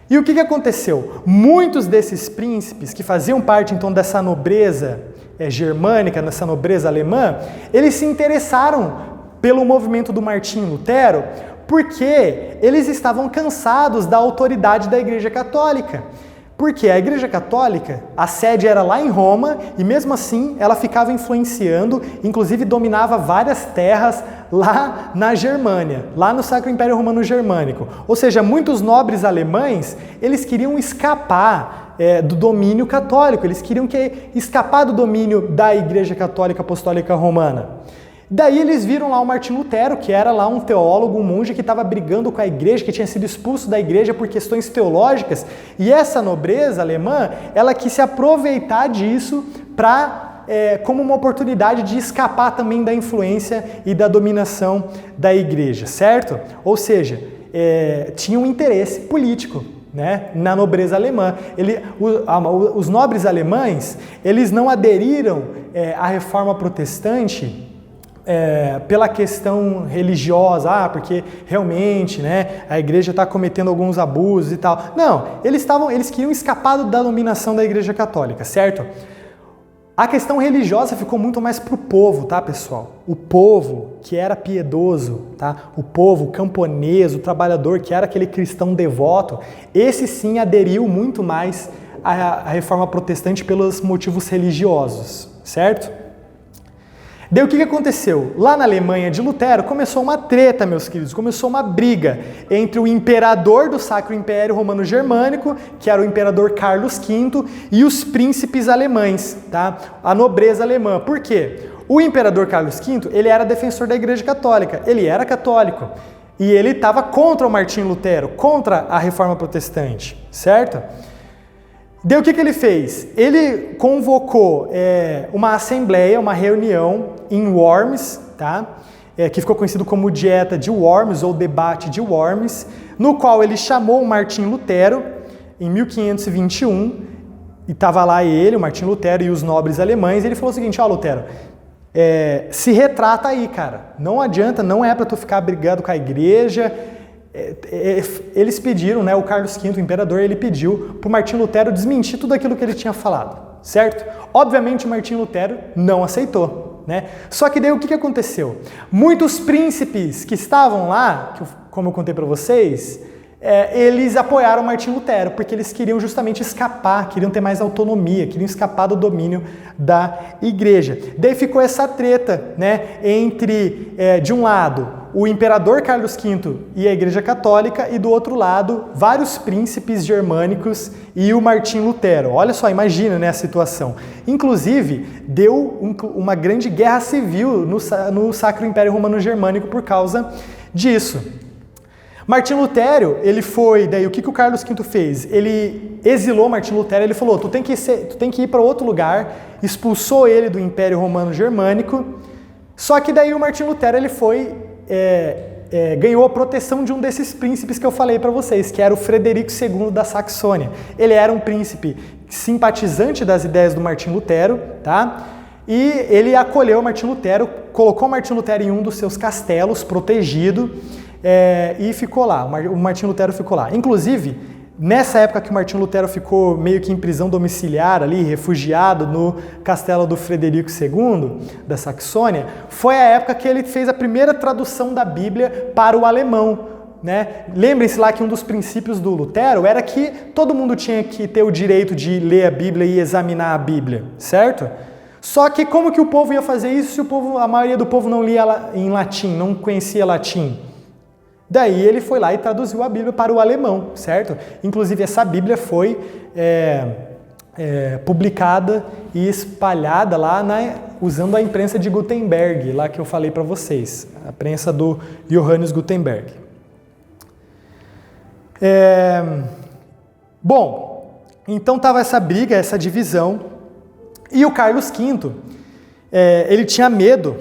E o que aconteceu? Muitos desses príncipes que faziam parte então dessa nobreza germânica, dessa nobreza alemã, eles se interessaram pelo movimento do Martim Lutero porque eles estavam cansados da autoridade da Igreja Católica. Porque a Igreja Católica, a sede era lá em Roma e mesmo assim ela ficava influenciando, inclusive dominava várias terras lá na Germânia, lá no Sacro Império Romano Germânico. Ou seja, muitos nobres alemães, eles queriam escapar do domínio católico, eles queriam escapar do domínio da Igreja Católica Apostólica Romana. Daí eles viram lá o Martim Lutero, que era lá um teólogo, um monge que estava brigando com a igreja, que tinha sido expulso da igreja por questões teológicas, e essa nobreza alemã, ela quis se aproveitar disso como uma oportunidade de escapar também da influência e da dominação da igreja, certo? Ou seja, tinha um interesse político, né, na nobreza alemã. Os nobres alemães, eles não aderiram à reforma protestante pela questão religiosa, porque realmente, né, a igreja está cometendo alguns abusos e tal. Não, eles queriam escapar da dominação da Igreja Católica, certo? A questão religiosa ficou muito mais para o povo, tá, pessoal? O povo que era piedoso, tá? O povo camponês, o trabalhador que era aquele cristão devoto, esse sim aderiu muito mais à reforma protestante pelos motivos religiosos, certo? Daí o que aconteceu? Lá na Alemanha de Lutero começou uma treta, meus queridos, começou uma briga entre o imperador do Sacro Império Romano Germânico, que era o imperador Carlos V, e os príncipes alemães, tá? A nobreza alemã. Por quê? O imperador Carlos V, ele era defensor da Igreja Católica, ele era católico, e ele estava contra o Martim Lutero, contra a Reforma Protestante, certo? Daí o que ele fez? Ele convocou uma assembleia, uma reunião em Worms, tá? Que ficou conhecido como Dieta de Worms ou Debate de Worms, no qual ele chamou o Martim Lutero em 1521, e estava lá ele, o Martim Lutero e os nobres alemães, e ele falou o seguinte: ó, Lutero, se retrata aí, cara, não adianta, não é para tu ficar brigado com a igreja. Eles pediram, né, o Carlos V, o imperador, ele pediu para o Martim Lutero desmentir tudo aquilo que ele tinha falado, certo? Obviamente o Martim Lutero não aceitou, né? Só que daí o que aconteceu? Muitos príncipes que estavam lá, como eu contei para vocês, eles apoiaram Martim Lutero, porque eles queriam justamente escapar, queriam ter mais autonomia, queriam escapar do domínio da igreja. Daí ficou essa treta, né, entre, de um lado, o imperador Carlos V e a Igreja Católica, e do outro lado, vários príncipes germânicos e o Martim Lutero. Olha só, imagina, né, a situação. Inclusive, deu uma grande guerra civil no Sacro Império Romano Germânico por causa disso. Martim Lutero, daí o que o Carlos V fez? Ele exilou Martim Lutero, ele falou: tu tem que ir para outro lugar, expulsou ele do Império Romano Germânico. Só que daí o Martim Lutero, ele ganhou a proteção de um desses príncipes que eu falei para vocês, que era o Frederico II da Saxônia. Ele era um príncipe simpatizante das ideias do Martim Lutero, tá? E ele acolheu o Martim Lutero, colocou o Martim Lutero em um dos seus castelos, protegido, e ficou lá. O Martim Lutero ficou lá. Inclusive, nessa época que o Martim Lutero ficou meio que em prisão domiciliar ali, refugiado no castelo do Frederico II da Saxônia, foi a época que ele fez a primeira tradução da Bíblia para o alemão, né? Lembrem-se lá que um dos princípios do Lutero era que todo mundo tinha que ter o direito de ler a Bíblia e examinar a Bíblia, certo? Só que como que o povo ia fazer isso se a maioria do povo não lia em latim, não conhecia latim? Daí ele foi lá e traduziu a Bíblia para o alemão, certo? Inclusive essa Bíblia foi publicada e espalhada lá usando a imprensa de Gutenberg, lá que eu falei para vocês, a imprensa do Johannes Gutenberg. Bom, então estava essa briga, essa divisão, e o Carlos V, ele tinha medo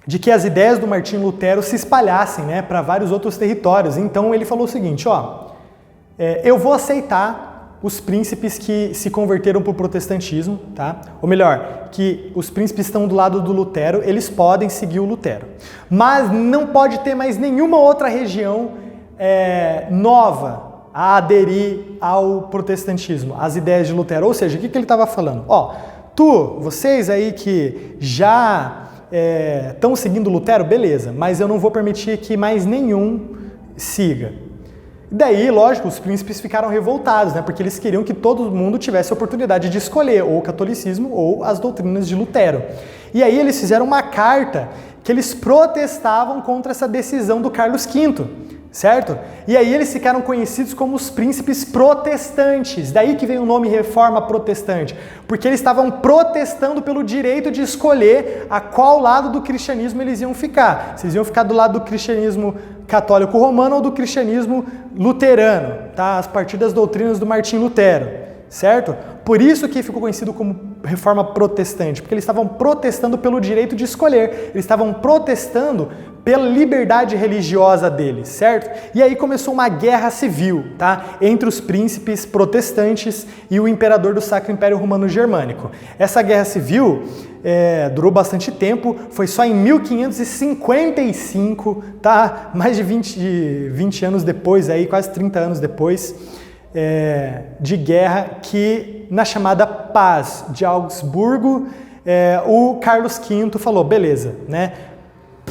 de que as ideias do Martinho Lutero se espalhassem, né, para vários outros territórios. Então ele falou o seguinte, eu vou aceitar os príncipes que se converteram para o protestantismo, tá? Ou melhor, que os príncipes estão do lado do Lutero, eles podem seguir o Lutero. Mas não pode ter mais nenhuma outra região nova a aderir ao protestantismo, às ideias de Lutero. Ou seja, o que ele estava falando? Vocês aí que já estão seguindo Lutero, beleza, mas eu não vou permitir que mais nenhum siga. Daí, lógico, os príncipes ficaram revoltados, né, porque eles queriam que todo mundo tivesse a oportunidade de escolher ou o catolicismo ou as doutrinas de Lutero. E aí eles fizeram uma carta que eles protestavam contra essa decisão do Carlos V, certo? E aí eles ficaram conhecidos como os príncipes protestantes, daí que vem o nome Reforma Protestante, porque eles estavam protestando pelo direito de escolher a qual lado do cristianismo eles iam ficar. Se eles iam ficar do lado do cristianismo católico romano ou do cristianismo luterano, tá? A partir das doutrinas do Martinho Lutero, certo? Por isso que ficou conhecido como Reforma Protestante, porque eles estavam protestando pelo direito de escolher, eles estavam protestando pela liberdade religiosa deles, certo? E aí começou uma guerra civil, tá? Entre os príncipes protestantes e o imperador do Sacro Império Romano Germânico. Essa guerra civil durou bastante tempo, foi só em 1555, tá? Mais de 20 anos depois, aí, quase 30 anos depois, de guerra, que na chamada Paz de Augsburgo, o Carlos V falou, beleza, né?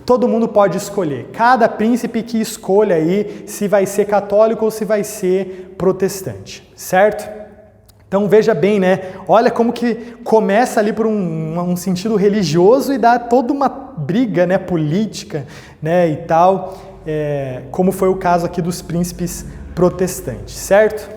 Todo mundo pode escolher. Cada príncipe que escolha aí se vai ser católico ou se vai ser protestante, certo? Então veja bem, né? Olha como que começa ali por um sentido religioso e dá toda uma briga, né, política, né, e tal, como foi o caso aqui dos príncipes protestantes, certo?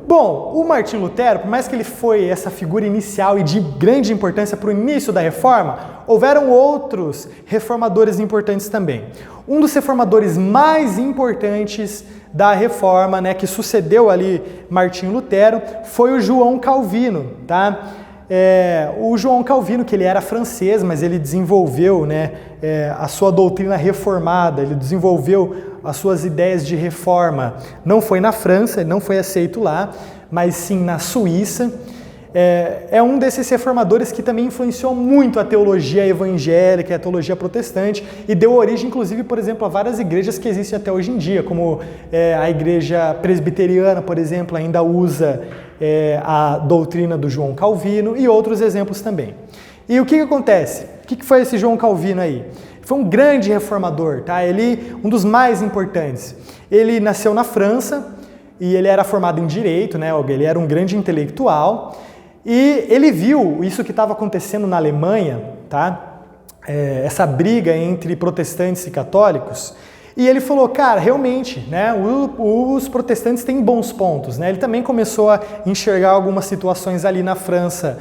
Bom, o Martinho Lutero, por mais que ele foi essa figura inicial e de grande importância para o início da reforma, houveram outros reformadores importantes também. Um dos reformadores mais importantes da reforma, né, que sucedeu ali Martinho Lutero, foi o João Calvino, tá? O João Calvino, que ele era francês, mas ele desenvolveu, né, a sua doutrina reformada, ele desenvolveu as suas ideias de reforma. Não foi na França, ele não foi aceito lá, mas sim na Suíça. É um desses reformadores que também influenciou muito a teologia evangélica, a teologia protestante, e deu origem, inclusive, por exemplo, a várias igrejas que existem até hoje em dia, como a igreja presbiteriana, por exemplo, ainda usa a doutrina do João Calvino, e outros exemplos também. E o que acontece? O que foi esse João Calvino aí? Foi um grande reformador, tá? Ele, um dos mais importantes. Ele nasceu na França e ele era formado em Direito, né? Ele era um grande intelectual e ele viu isso que estava acontecendo na Alemanha, tá? Essa briga entre protestantes e católicos. E ele falou, cara, realmente, né, os protestantes têm bons pontos, né? Ele também começou a enxergar algumas situações ali na França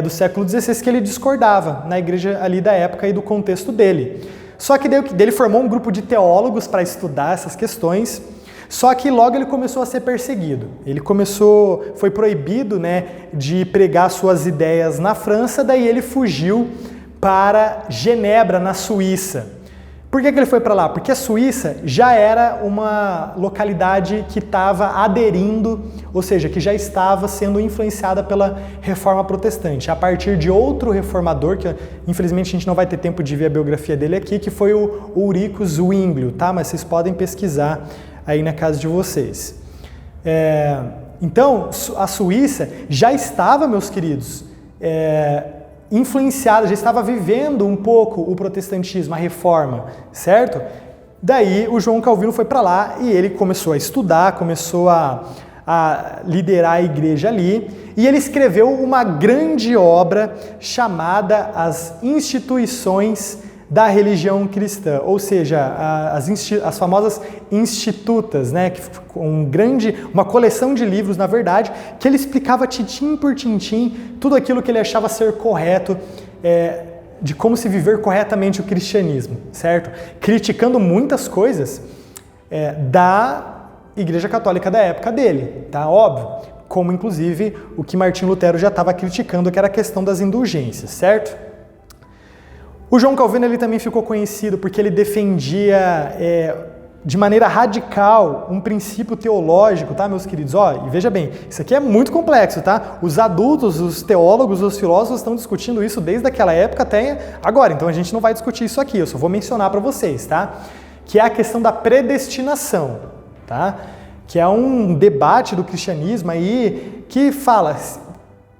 do século XVI que ele discordava na igreja ali da época e do contexto dele. Só que daí ele formou um grupo de teólogos para estudar essas questões, só que logo ele começou a ser perseguido. Foi proibido, né, de pregar suas ideias na França, daí ele fugiu para Genebra, na Suíça. Por que ele foi para lá? Porque a Suíça já era uma localidade que estava aderindo, ou seja, que já estava sendo influenciada pela reforma protestante, a partir de outro reformador, que infelizmente a gente não vai ter tempo de ver a biografia dele aqui, que foi o Ulrico Zwinglio, tá? Mas vocês podem pesquisar aí na casa de vocês. Então, a Suíça já estava, meus queridos, influenciada, já estava vivendo um pouco o protestantismo, a reforma, certo? Daí o João Calvino foi para lá e ele começou a estudar, começou a a liderar a igreja ali, e ele escreveu uma grande obra chamada As Instituições da Religião Cristã, ou seja, as famosas Institutas, né, uma coleção de livros, na verdade, que ele explicava tintim por tintim tudo aquilo que ele achava ser correto, de como se viver corretamente o cristianismo, certo? Criticando muitas coisas da Igreja Católica da época dele, tá? Óbvio, como inclusive o que Martinho Lutero já estava criticando, que era a questão das indulgências, certo? O João Calvino ele também ficou conhecido porque ele defendia de maneira radical um princípio teológico, tá, meus queridos? E veja bem, isso aqui é muito complexo, tá? Os adultos, os teólogos, os filósofos estão discutindo isso desde aquela época até agora, então a gente não vai discutir isso aqui, eu só vou mencionar para vocês, tá? Que é a questão da predestinação, tá? Que é um debate do cristianismo aí que fala: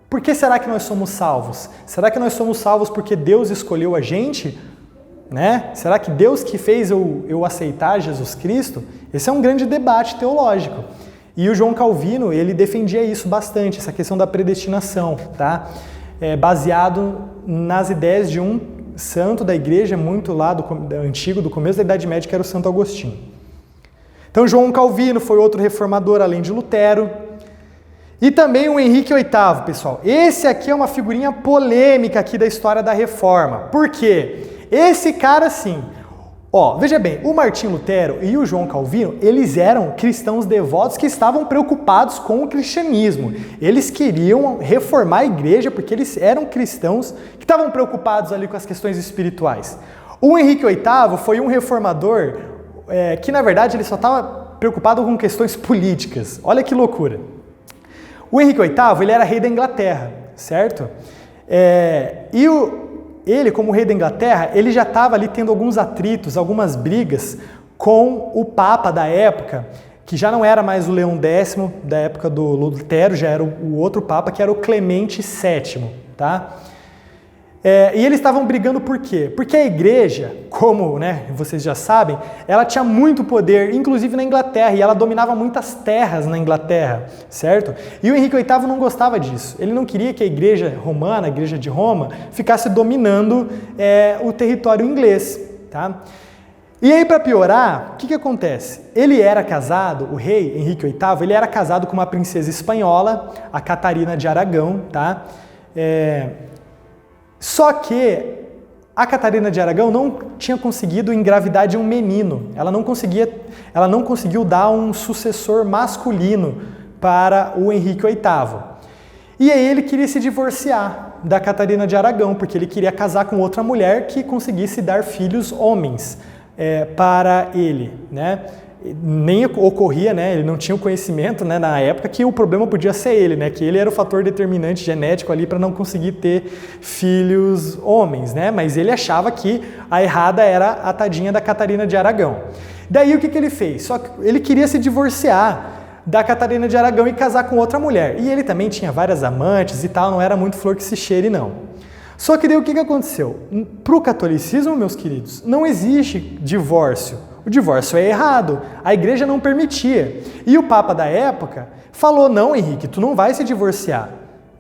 por que será que nós somos salvos? Será que nós somos salvos porque Deus escolheu a gente? Né? Será que Deus que fez eu aceitar Jesus Cristo? Esse é um grande debate teológico. E o João Calvino, ele defendia isso bastante, essa questão da predestinação, tá? Baseado nas ideias de um santo da igreja muito lá antigo, do começo da Idade Média, que era o Santo Agostinho. Então João Calvino foi outro reformador, além de Lutero. E também o Henrique VIII, pessoal. Esse aqui é uma figurinha polêmica aqui da história da Reforma. Por quê? Esse cara, sim, veja bem, o Martinho Lutero e o João Calvino, eles eram cristãos devotos que estavam preocupados com o cristianismo. Eles queriam reformar a igreja porque eles eram cristãos que estavam preocupados ali com as questões espirituais. O Henrique VIII foi um reformador que, na verdade, ele só estava preocupado com questões políticas. Olha que loucura. O Henrique VIII, ele era rei da Inglaterra, certo? Ele, como rei da Inglaterra, ele já estava ali tendo alguns atritos, algumas brigas com o Papa da época, que já não era mais o Leão X, da época do Lutero, já era o outro Papa, que era o Clemente VII, tá? E eles estavam brigando por quê? Porque a igreja, como vocês já sabem, ela tinha muito poder, inclusive na Inglaterra, e ela dominava muitas terras na Inglaterra, certo? E o Henrique VIII não gostava disso. Ele não queria que a igreja romana, a igreja de Roma, ficasse dominando o território inglês, tá? E aí, para piorar, o que acontece? Ele era casado, o rei Henrique VIII, ele era casado com uma princesa espanhola, a Catarina de Aragão, tá? Só que a Catarina de Aragão não tinha conseguido engravidar de um menino. Ela não conseguiu dar um sucessor masculino para o Henrique VIII. E aí ele queria se divorciar da Catarina de Aragão, porque ele queria casar com outra mulher que conseguisse dar filhos homens para ele, né? Nem ocorria, ele não tinha o conhecimento, na época, que o problema podia ser ele, que ele era o fator determinante genético ali para não conseguir ter filhos homens, mas ele achava que a errada era a tadinha da Catarina de Aragão. Daí o que ele fez? Só que ele queria se divorciar da Catarina de Aragão e casar com outra mulher. E ele também tinha várias amantes e tal, não era muito flor que se cheire, não. Só que daí o que aconteceu? Para o catolicismo, meus queridos, não existe divórcio. O divórcio é errado, a igreja não permitia. E o Papa da época falou: não, Henrique, tu não vai se divorciar.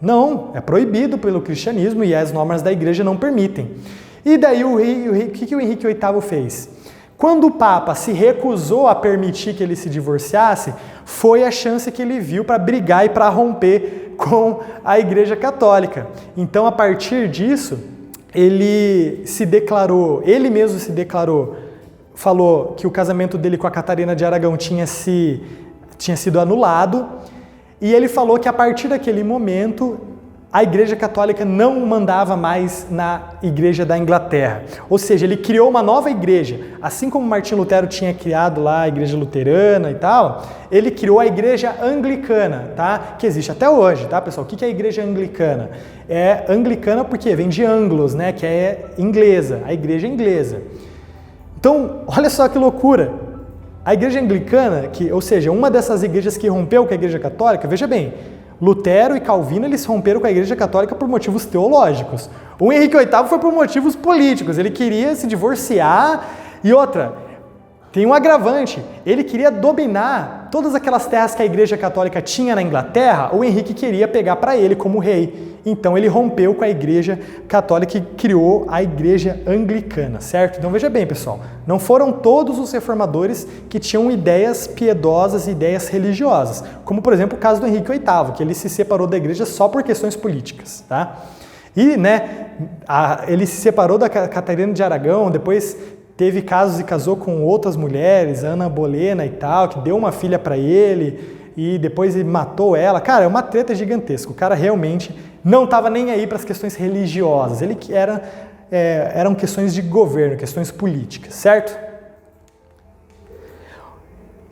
Não, é proibido pelo cristianismo e as normas da igreja não permitem. E daí o que o Henrique VIII fez? Quando o Papa se recusou a permitir que ele se divorciasse, foi a chance que ele viu para brigar e para romper com a Igreja Católica. Então, a partir disso, ele mesmo se declarou, falou que o casamento dele com a Catarina de Aragão tinha sido anulado, e ele falou que a partir daquele momento a Igreja Católica não mandava mais na Igreja da Inglaterra. Ou seja, ele criou uma nova igreja. Assim como Martinho Lutero tinha criado lá a Igreja Luterana e tal, ele criou a Igreja Anglicana, tá? Que existe até hoje, tá, pessoal? O que é a Igreja Anglicana? É anglicana porque vem de Anglos, que é inglesa, a Igreja inglesa. Então, olha só que loucura. A Igreja Anglicana, ou seja, uma dessas igrejas que rompeu com a Igreja Católica, veja bem, Lutero e Calvino, eles romperam com a Igreja Católica por motivos teológicos. O Henrique VIII foi por motivos políticos. Ele queria se divorciar. E outra, tem um agravante. Ele queria dominar todas aquelas terras que a Igreja Católica tinha na Inglaterra, o Henrique queria pegar para ele como rei. Então ele rompeu com a Igreja Católica e criou a Igreja Anglicana, certo? Então veja bem, pessoal, não foram todos os reformadores que tinham ideias piedosas e ideias religiosas, como por exemplo o caso do Henrique VIII, que ele se separou da Igreja só por questões políticas, tá? E, ele se separou da Catarina de Aragão, depois teve casos e casou com outras mulheres, Ana Bolena e tal, que deu uma filha para ele e depois ele matou ela. Cara, é uma treta gigantesca. O cara realmente não estava nem aí para as questões religiosas. Ele eram questões de governo, questões políticas, certo?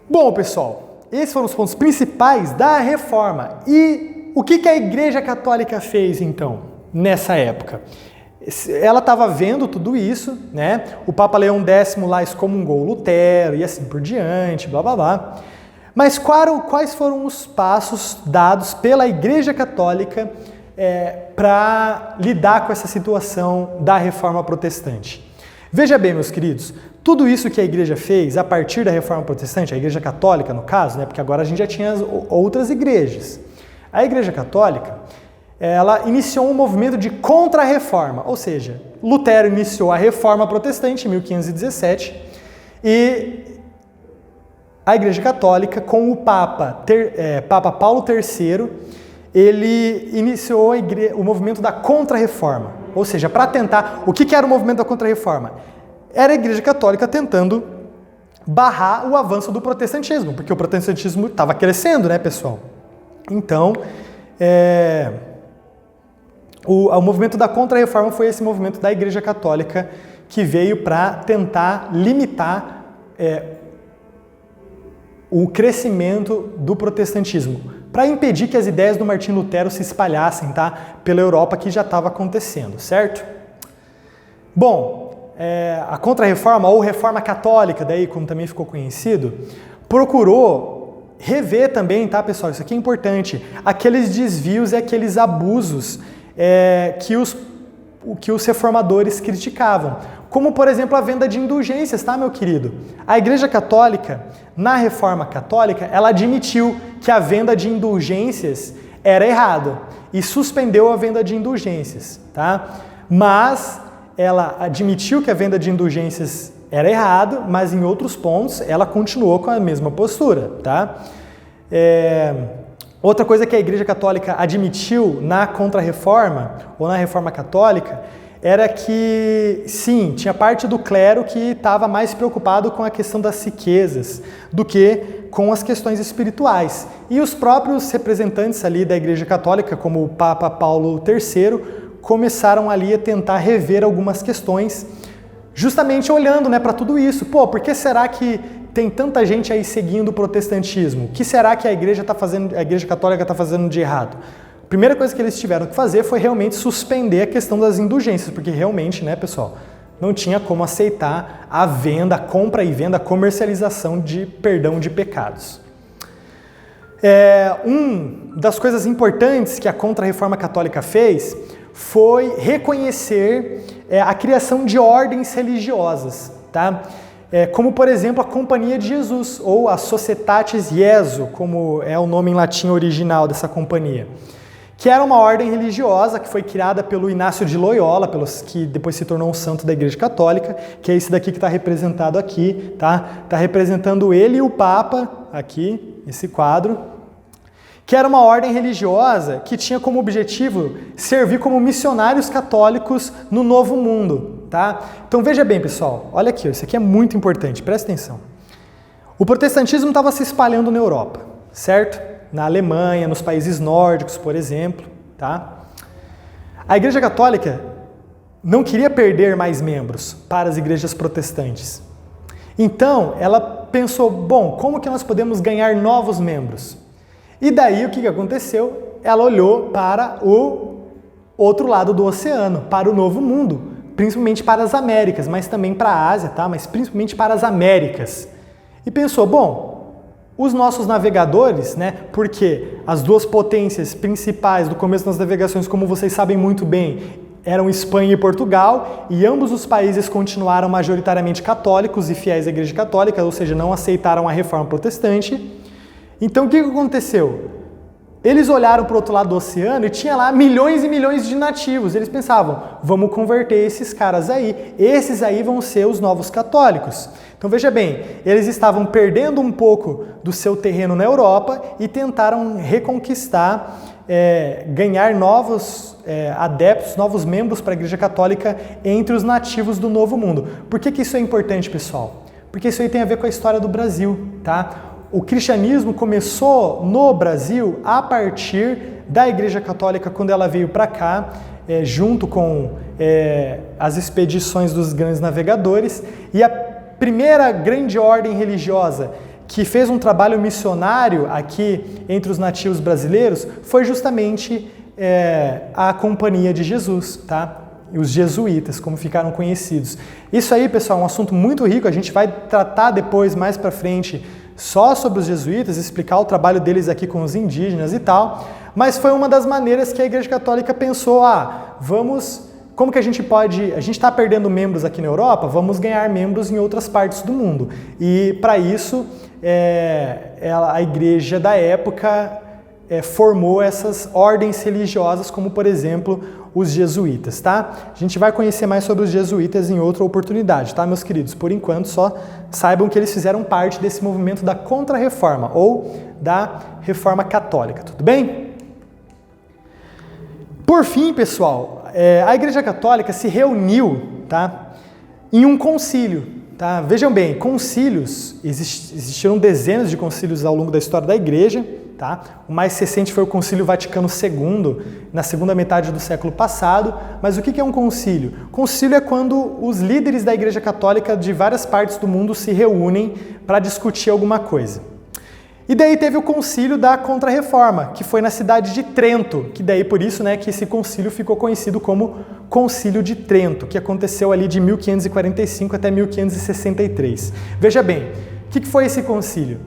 Bom, pessoal, esses foram os pontos principais da Reforma. E o que a Igreja Católica fez, então, nessa época? Ela estava vendo tudo isso, né? O Papa Leão X lá excomungou Lutero e assim por diante, blá blá blá. Mas quais foram os passos dados pela Igreja Católica para lidar com essa situação da Reforma Protestante? Veja bem, meus queridos, tudo isso que a Igreja fez a partir da Reforma Protestante, a Igreja Católica no caso, né? Porque agora a gente já tinha outras igrejas. A Igreja Católica, ela iniciou um movimento de contra-reforma, ou seja, Lutero iniciou a Reforma Protestante em 1517 e a Igreja Católica, com o Papa Paulo III, ele iniciou o movimento da contra-reforma, ou seja, para tentar... O que era o movimento da contra-reforma? Era a Igreja Católica tentando barrar o avanço do protestantismo, porque o protestantismo estava crescendo, né, pessoal? Então, o movimento da contra-reforma foi esse movimento da Igreja Católica que veio para tentar limitar o crescimento do protestantismo, para impedir que as ideias do Martinho Lutero se espalhassem, tá, pela Europa, que já estava acontecendo, certo? Bom, a Contra-Reforma, ou Reforma Católica, daí como também ficou conhecido, procurou rever também, tá, pessoal, isso aqui é importante, aqueles desvios e aqueles abusos que os reformadores criticavam. Como, por exemplo, a venda de indulgências, tá, meu querido? A Igreja Católica, na Reforma Católica, ela admitiu que a venda de indulgências era errada e suspendeu a venda de indulgências, tá? Mas ela admitiu que a venda de indulgências era errada, mas em outros pontos ela continuou com a mesma postura, tá? Outra coisa que a Igreja Católica admitiu na Contra-Reforma, ou na Reforma Católica, era que, sim, tinha parte do clero que estava mais preocupado com a questão das riquezas do que com as questões espirituais. E os próprios representantes ali da Igreja Católica, como o Papa Paulo III, começaram ali a tentar rever algumas questões, justamente olhando, né, para tudo isso. Pô, por que será que tem tanta gente aí seguindo o protestantismo? O que será que a Igreja Católica está fazendo de errado? A primeira coisa que eles tiveram que fazer foi realmente suspender a questão das indulgências, porque realmente, né, pessoal, não tinha como aceitar a venda, a compra e venda, a comercialização de perdão de pecados. Uma das coisas importantes que a Contra-Reforma Católica fez foi reconhecer a criação de ordens religiosas, tá? Como, por exemplo, a Companhia de Jesus, ou a Societatis Jesu, como é o nome em latim original dessa companhia, que era uma ordem religiosa que foi criada pelo Inácio de Loyola, que depois se tornou um santo da Igreja Católica, que é esse daqui que está representado aqui, tá? Está representando ele e o Papa, aqui, esse quadro, que era uma ordem religiosa que tinha como objetivo servir como missionários católicos no Novo Mundo, tá? Então veja bem, pessoal, olha aqui, isso aqui é muito importante, presta atenção. O protestantismo estava se espalhando na Europa, certo? Na Alemanha, nos países nórdicos, por exemplo, tá? A Igreja Católica não queria perder mais membros para as igrejas protestantes. Então, ela pensou, bom, como que nós podemos ganhar novos membros? E daí, o que aconteceu? Ela olhou para o outro lado do oceano, para o Novo Mundo, principalmente para as Américas, mas também para a Ásia, tá? Mas principalmente para as Américas. E pensou, bom, os nossos navegadores, né, porque as duas potências principais do começo das navegações, como vocês sabem muito bem, eram Espanha e Portugal, e ambos os países continuaram majoritariamente católicos e fiéis à Igreja Católica, ou seja, não aceitaram a Reforma Protestante. Então o que aconteceu? Eles olharam para o outro lado do oceano e tinha lá milhões e milhões de nativos. Eles pensavam, vamos converter esses caras aí. Esses aí vão ser os novos católicos. Então veja bem, eles estavam perdendo um pouco do seu terreno na Europa e tentaram reconquistar, ganhar novos adeptos, novos membros para a Igreja Católica entre os nativos do Novo Mundo. Por que isso é importante, pessoal? Porque isso aí tem a ver com a história do Brasil, tá? O cristianismo começou no Brasil a partir da Igreja Católica quando ela veio para cá, junto com as expedições dos grandes navegadores, e a primeira grande ordem religiosa que fez um trabalho missionário aqui entre os nativos brasileiros foi justamente a Companhia de Jesus, tá? E os jesuítas, como ficaram conhecidos. Isso aí, pessoal, é um assunto muito rico, a gente vai tratar depois, mais para frente, só sobre os jesuítas, explicar o trabalho deles aqui com os indígenas e tal, mas foi uma das maneiras que a Igreja Católica pensou, como que a gente está perdendo membros aqui na Europa, vamos ganhar membros em outras partes do mundo. E para isso, a igreja da época formou essas ordens religiosas, como por exemplo, os jesuítas, tá? A gente vai conhecer mais sobre os jesuítas em outra oportunidade, tá, meus queridos? Por enquanto, só saibam que eles fizeram parte desse movimento da Contra-Reforma, ou da Reforma Católica, tudo bem? Por fim, pessoal, a Igreja Católica se reuniu, tá, em um concílio, tá? Vejam bem, concílios, existiram dezenas de concílios ao longo da história da Igreja, tá? O mais recente foi o Concílio Vaticano II, na segunda metade do século passado. Mas o que é um concílio? Concílio é quando os líderes da Igreja Católica de várias partes do mundo se reúnem para discutir alguma coisa. E daí teve o Concílio da Contra-Reforma, que foi na cidade de Trento, que daí por isso, né, que esse concílio ficou conhecido como Concílio de Trento, que aconteceu ali de 1545 até 1563. Veja bem, o que foi esse concílio?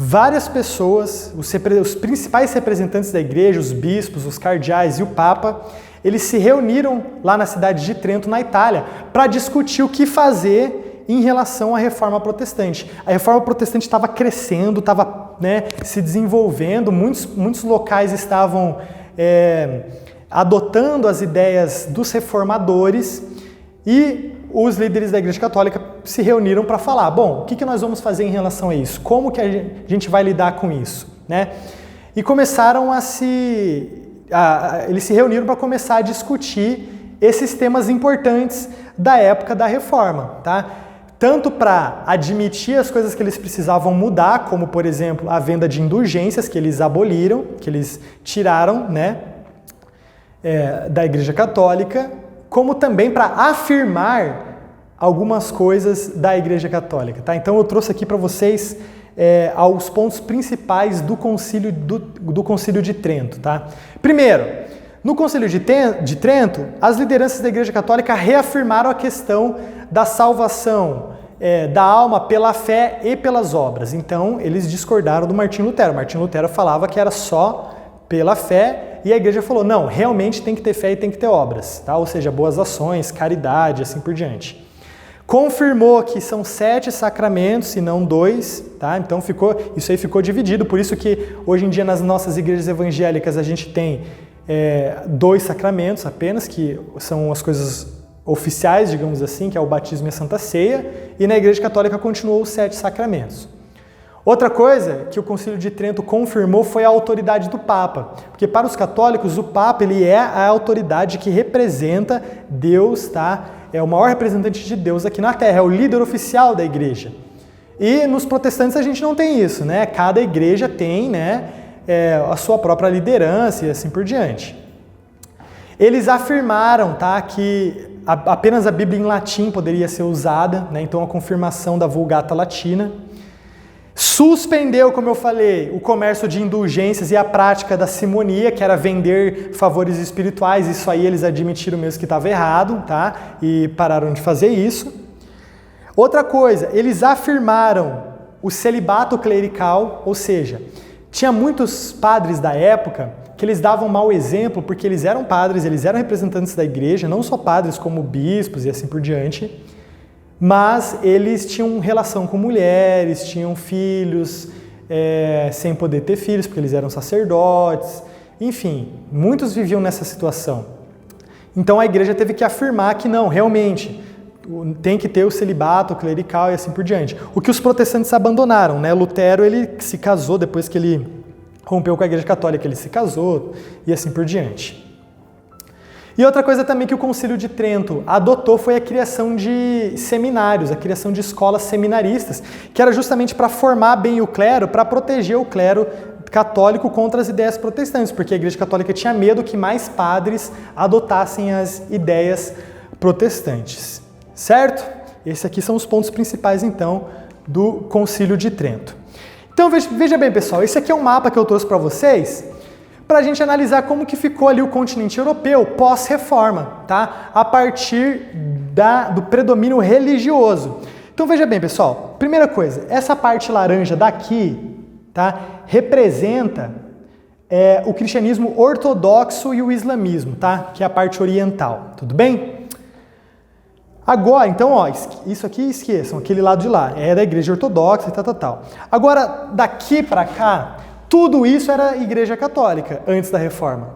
Várias pessoas, os principais representantes da igreja, os bispos, os cardeais e o Papa, eles se reuniram lá na cidade de Trento, na Itália, para discutir o que fazer em relação à reforma protestante. A reforma protestante estava crescendo, estava, né, se desenvolvendo, muitos locais estavam adotando as ideias dos reformadores e os líderes da Igreja Católica se reuniram para falar, bom, o que nós vamos fazer em relação a isso? Como que a gente vai lidar com isso? Né? E começaram eles se reuniram para começar a discutir esses temas importantes da época da Reforma, tá? Tanto para admitir as coisas que eles precisavam mudar, como, por exemplo, a venda de indulgências, que eles aboliram, que eles tiraram, né, da Igreja Católica, como também para afirmar algumas coisas da Igreja Católica, tá? Então eu trouxe aqui para vocês os pontos principais do Concílio de Trento, tá? Primeiro, no Concílio de Trento, as lideranças da Igreja Católica reafirmaram a questão da salvação da alma pela fé e pelas obras. Então eles discordaram do Martinho Lutero. Martinho Lutero falava que era só pela fé, e a igreja falou, não, realmente tem que ter fé e tem que ter obras, tá? Ou seja, boas ações, caridade, assim por diante. Confirmou que são 7 sacramentos e não 2, tá? Então isso aí ficou dividido, por isso que hoje em dia nas nossas igrejas evangélicas a gente tem 2 sacramentos apenas, que são as coisas oficiais, digamos assim, que é o batismo e a Santa Ceia, e na Igreja Católica continuou os 7 sacramentos. Outra coisa que o Concílio de Trento confirmou foi a autoridade do Papa, porque para os católicos o Papa ele é a autoridade que representa Deus, tá? É o maior representante de Deus aqui na Terra, é o líder oficial da igreja. E nos protestantes a gente não tem isso, né? Cada igreja tem, né, a sua própria liderança e assim por diante. Eles afirmaram, tá, que apenas a Bíblia em latim poderia ser usada, né? Então a confirmação da Vulgata Latina. Suspendeu, como eu falei, o comércio de indulgências e a prática da simonia, que era vender favores espirituais. Isso aí eles admitiram mesmo que estava errado, tá? E pararam de fazer isso. Outra coisa, eles afirmaram o celibato clerical, ou seja, tinha muitos padres da época que eles davam mau exemplo porque eles eram padres, eles eram representantes da igreja, não só padres como bispos e assim por diante, mas eles tinham relação com mulheres, tinham filhos, sem poder ter filhos, porque eles eram sacerdotes, enfim, muitos viviam nessa situação. Então a igreja teve que afirmar que não, realmente, tem que ter o celibato clerical e assim por diante. O que os protestantes abandonaram, né? Lutero, ele se casou depois que ele rompeu com a igreja católica, ele se casou e assim por diante. E outra coisa também que o Concílio de Trento adotou foi a criação de seminários, a criação de escolas seminaristas, que era justamente para formar bem o clero, para proteger o clero católico contra as ideias protestantes, porque a Igreja Católica tinha medo que mais padres adotassem as ideias protestantes. Certo? Esses aqui são os pontos principais, então, do Concílio de Trento. Então, veja bem, pessoal, esse aqui é um mapa que eu trouxe para vocês, para a gente analisar como que ficou ali o continente europeu pós-reforma, tá? A partir do predomínio religioso. Então veja bem, pessoal, primeira coisa, essa parte laranja daqui, tá? Representa o cristianismo ortodoxo e o islamismo, tá? Que é a parte oriental, tudo bem? Agora, então, ó, isso aqui esqueçam, aquele lado de lá, é da igreja ortodoxa e tal. Agora, daqui para cá, tudo isso era igreja católica, antes da reforma.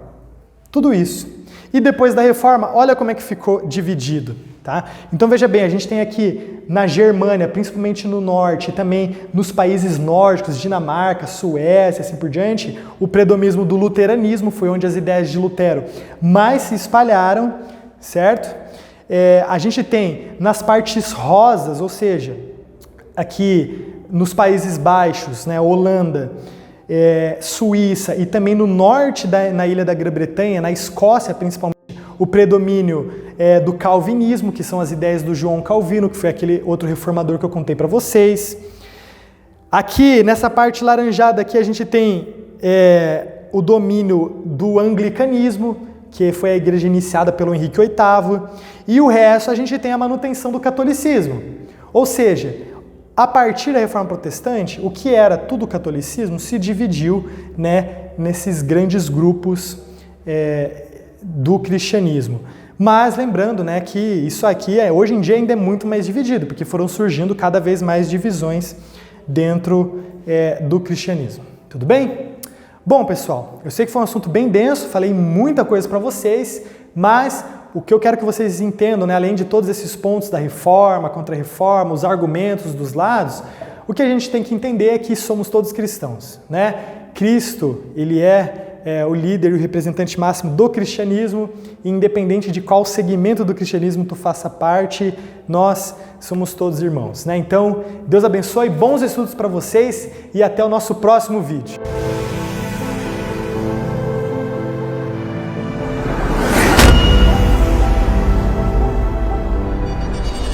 Tudo isso. E depois da reforma, olha como é que ficou dividido, tá? Então veja bem, a gente tem aqui na Germânia, principalmente no norte, e também nos países nórdicos, Dinamarca, Suécia, assim por diante, o predomismo do luteranismo foi onde as ideias de Lutero mais se espalharam, certo? A gente tem nas partes rosas, ou seja, aqui nos Países Baixos, né, Holanda, Suíça e também no norte na ilha da Grã-Bretanha, na Escócia principalmente, o predomínio do calvinismo, que são as ideias do João Calvino, que foi aquele outro reformador que eu contei para vocês. Aqui, nessa parte laranjada aqui, a gente tem o domínio do anglicanismo, que foi a igreja iniciada pelo Henrique VIII, e o resto a gente tem a manutenção do catolicismo. Ou seja, a partir da Reforma Protestante, o que era tudo catolicismo se dividiu, né, nesses grandes grupos do cristianismo. Mas lembrando, né, que isso aqui hoje em dia ainda é muito mais dividido, porque foram surgindo cada vez mais divisões dentro do cristianismo. Tudo bem? Bom, pessoal, eu sei que foi um assunto bem denso, falei muita coisa para vocês, mas o que eu quero que vocês entendam, né, além de todos esses pontos da reforma, contra-reforma, os argumentos dos lados, o que a gente tem que entender é que somos todos cristãos, né? Cristo, ele é o líder e o representante máximo do cristianismo, e independente de qual segmento do cristianismo tu faça parte, nós somos todos irmãos, né? Então, Deus abençoe, bons estudos para vocês e até o nosso próximo vídeo.